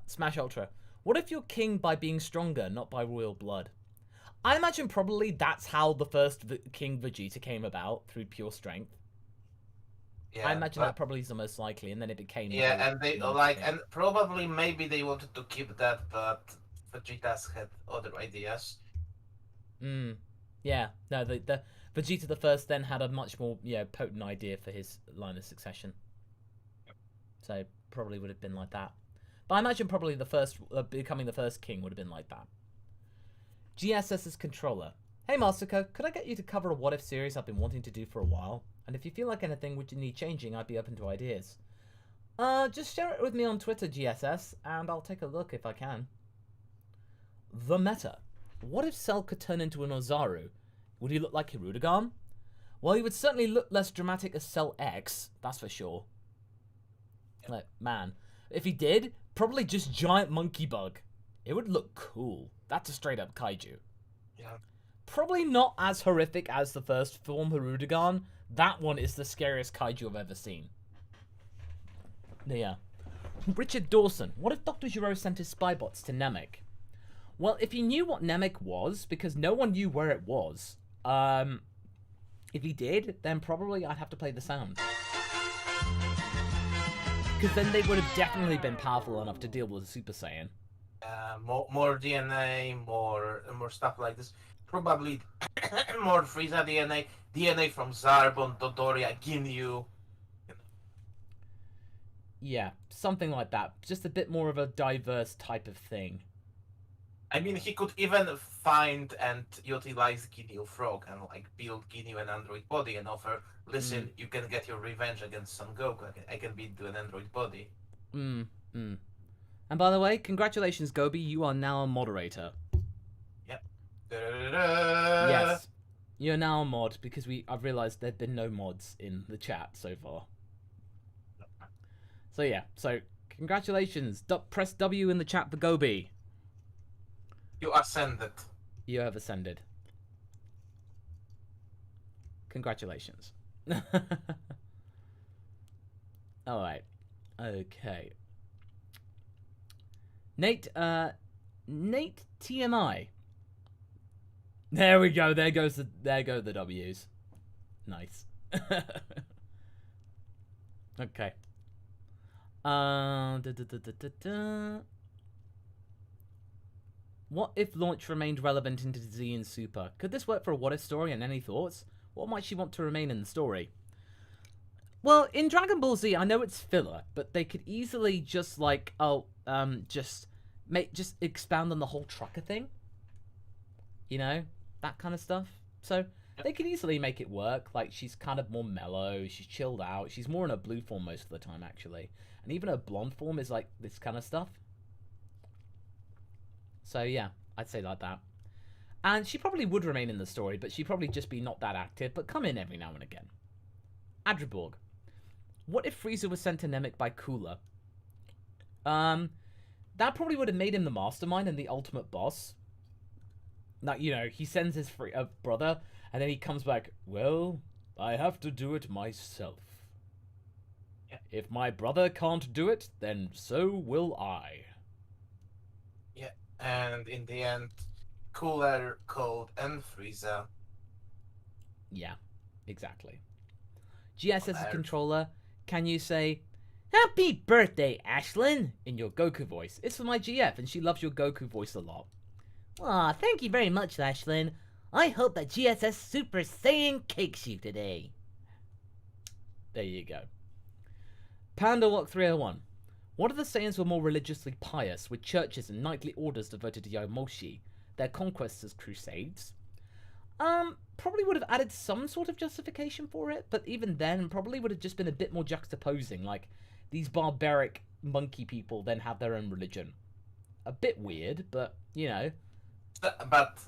Smash Ultra. What if you're king by being stronger, not by royal blood? I imagine probably that's how the first King Vegeta came about, through pure strength. Yeah, I imagine that probably is the most likely, and then it became... Yeah, and they and probably maybe they wanted to keep that, but Vegeta's had other ideas. Yeah, no, the Vegeta the First then had a much more potent idea for his line of succession. So probably would have been like that. But I imagine probably the first becoming the first king would have been like that. GSS's controller. Hey Masako, could I get you to cover a What If series I've been wanting to do for a while? And if you feel like anything would need changing, I'd be open to ideas. Just share it with me on Twitter, GSS, and I'll take a look if I can. The meta. What if Cell could turn into an Ozaru? Would he look like Hirudegarn? Well, he would certainly look less dramatic as Cell X, that's for sure. Like, man, if he did, probably just giant monkey bug. It would look cool. That's a straight up kaiju. Yeah. Probably not as horrific as the first form, Hirudegarn. That one is the scariest kaiju I've ever seen. Yeah. Richard Dawson. What if Dr. Giro sent his spy bots to Namek? Well, if he knew what Namek was, because no one knew where it was, if he did, then probably I'd have to play the sound. Because then they would have definitely been powerful enough to deal with a Super Saiyan. More DNA, more stuff like this. Probably more Frieza DNA from Zarbon, Dodoria, Ginyu. Yeah, something like that. Just a bit more of a diverse type of thing. I mean, he could even find and utilize Ginyu Frog and like build Ginyu an android body and offer, listen, you can get your revenge against Son Goku. I can build an android body. And by the way, congratulations, Gobi. You are now a moderator. Yep. Yes, you're now a mod because I've realised there've been no mods in the chat so far. So yeah, so congratulations. Press W in the chat for Gobi. You ascended. You have ascended. Congratulations. Alright. Okay. Nate TMI. There we go. There go the W's. Nice. Okay. What if launch remained relevant into Z and Super? Could this work for a what if story, and any thoughts? What might she want to remain in the story? Well, in Dragon Ball Z, I know it's filler, but they could easily just like, just expand on the whole trucker thing. You know, that kind of stuff. So they could easily make it work. Like, she's kind of more mellow, she's chilled out, she's more in her blue form most of the time, actually. And even her blonde form is like this kind of stuff. So yeah, I'd say like that. And she probably would remain in the story, but she'd probably just be not that active, but come in every now and again. Adriborg. What if Frieza was sent to Namek by Cooler? That probably would have made him the mastermind and the ultimate boss. Now, you know, he sends his brother, and then he comes back, well, I have to do it myself. Yeah. If my brother can't do it, then so will I. Yeah, and in the end, Cooler, Cold, and Frieza. Yeah, exactly. GSS's Whatever. controller, can you say, Happy birthday, Ashlyn, in your Goku voice? It's for my GF, and she loves your Goku voice a lot. Aw, thank you very much, Ashlyn. I hope that GSS Super Saiyan cakes you today. There you go. Panda Walk 301. What if the Saiyans were more religiously pious, with churches and knightly orders devoted to Yaomoshi, their conquests as crusades? Probably would have added some sort of justification for it, but even then, probably would have just been a bit more juxtaposing, like, these barbaric monkey people then have their own religion. A bit weird, but, you know. But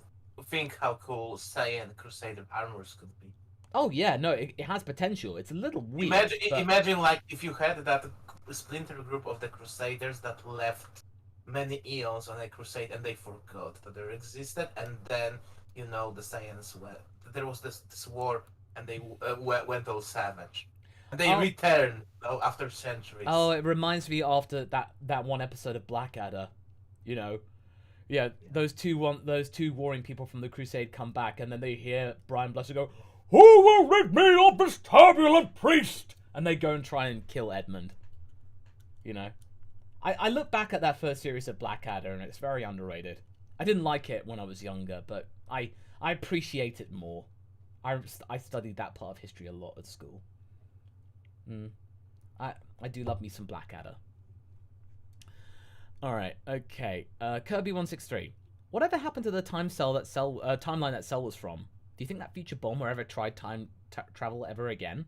think how cool Saiyan Crusader armors could be. Oh yeah, no, it has potential. It's a little weird. Imagine like if you had that splinter group of the Crusaders that left many eons on a crusade and they forgot that they existed, and then you know the Saiyans there was this war and they went all savage, and they returned after centuries. Oh, it reminds me after that one episode of Blackadder, you know. Yeah, those two warring people from the Crusade come back, and then they hear Brian Blessed go, "Who will rid me of this turbulent priest?" And they go and try and kill Edmund. You know, I look back at that first series of Blackadder, and it's very underrated. I didn't like it when I was younger, but I appreciate it more. I studied that part of history a lot at school. I do love me some Blackadder. Alright, okay. Kirby163. Whatever happened to the timeline that Cell was from? Do you think that future bomber ever tried time travel ever again?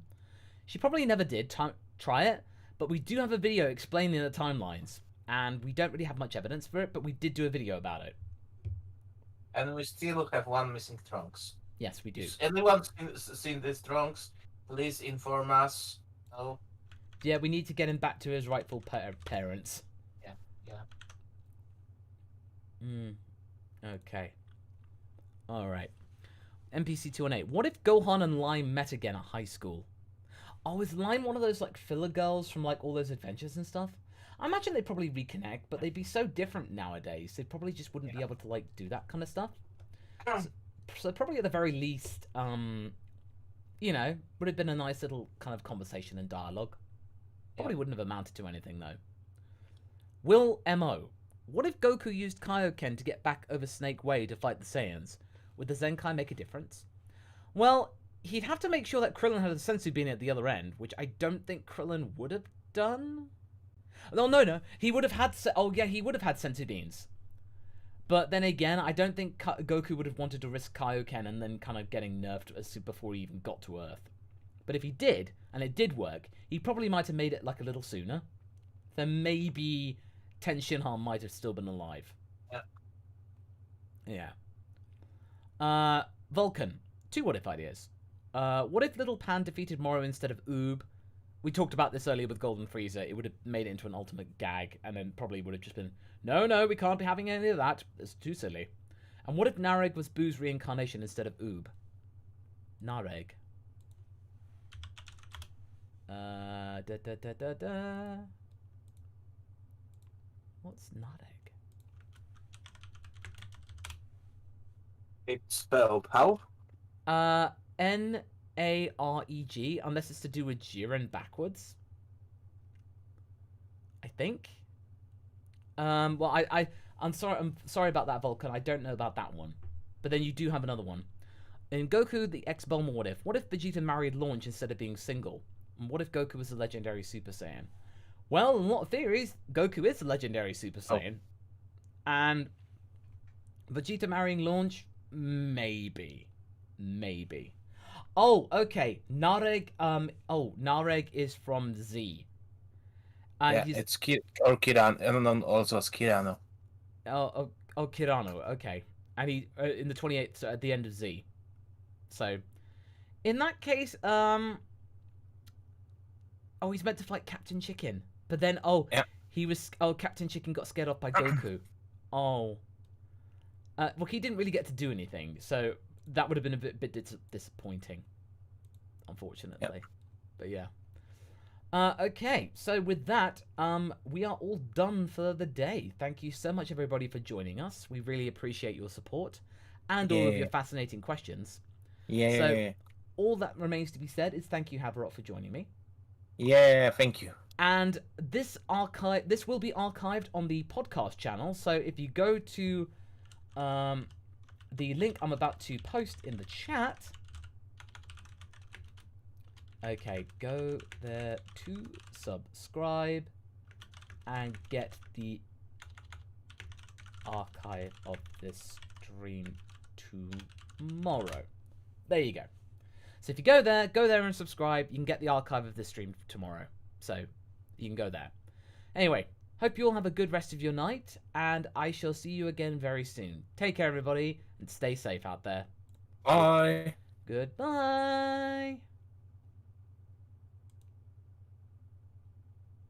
She probably never did try it, but we do have a video explaining the timelines, and we don't really have much evidence for it, but we did do a video about it. And we still have one missing Trunks. Yes, we do. If anyone seen this Trunks, please inform us. No? Yeah, we need to get him back to his rightful parents. Okay. Alright. NPC 218. What if Gohan and Lime met again at high school? Oh, is Lime one of those, like, filler girls from, like, all those adventures and stuff? I imagine they'd probably reconnect, but they'd be so different nowadays. They probably just wouldn't be able to, like, do that kind of stuff. So probably at the very least, you know, would have been a nice little kind of conversation and dialogue. Probably wouldn't have amounted to anything, though. Will M.O. What if Goku used Kaioken to get back over Snake Way to fight the Saiyans? Would the Zenkai make a difference? Well, he'd have to make sure that Krillin had a Senzu Bean at the other end, which I don't think Krillin would have done. No. He would have had... Oh, yeah, he would have had Senzu Beans. But then again, I don't think Goku would have wanted to risk Kaioken and then kind of getting nerfed before he even got to Earth. But if he did, and it did work, he probably might have made it like a little sooner. Then maybe Ten Shinhan might have still been alive. Yeah. Vulcan. 2 what if ideas. What if Little Pan defeated Moro instead of Oob? We talked about this earlier with Golden Frieza. It would have made it into an ultimate gag, and then probably would have just been, no, we can't be having any of that. It's too silly. And what if Nareg was Boo's reincarnation instead of Oob? Nareg. What's Nareg? It's spelled how? Nareg, unless it's to do with Jiren backwards. I think. Well, I'm sorry about that, Vulcan. I don't know about that one. But then you do have another one. In Goku, the X Bulma what if? What if Vegeta married Launch instead of being single? And what if Goku was a legendary Super Saiyan? Well, in a lot of theories, Goku is a legendary Super Saiyan. And Vegeta marrying Launch? Maybe. Maybe. Oh, okay. Nareg, Nareg is from Z. And Yeah, it's or Kirano, and also as Kirano. Oh, Kirano, okay. And he, in the 28th, so at the end of Z. So, in that case, oh, he's meant to fight Captain Chicken. But then, Yeah. Captain Chicken got scared off by Goku. Oh. Well, he didn't really get to do anything, so that would have been a bit disappointing, unfortunately. Yep. But yeah. Okay, so with that, we are all done for the day. Thank you so much, everybody, for joining us. We really appreciate your support and all of your fascinating questions. Yeah. So, all that remains to be said is thank you, Haverot, for joining me. Yeah, thank you. And this will be archived on the podcast channel. So if you go to the link I'm about to post in the chat. Okay, go there to subscribe and get the archive of this stream tomorrow. There you go. So if you go there and subscribe, you can get the archive of this stream tomorrow. So you can go there. Anyway, hope you all have a good rest of your night, and I shall see you again very soon. Take care, everybody, and stay safe out there. Bye. Goodbye.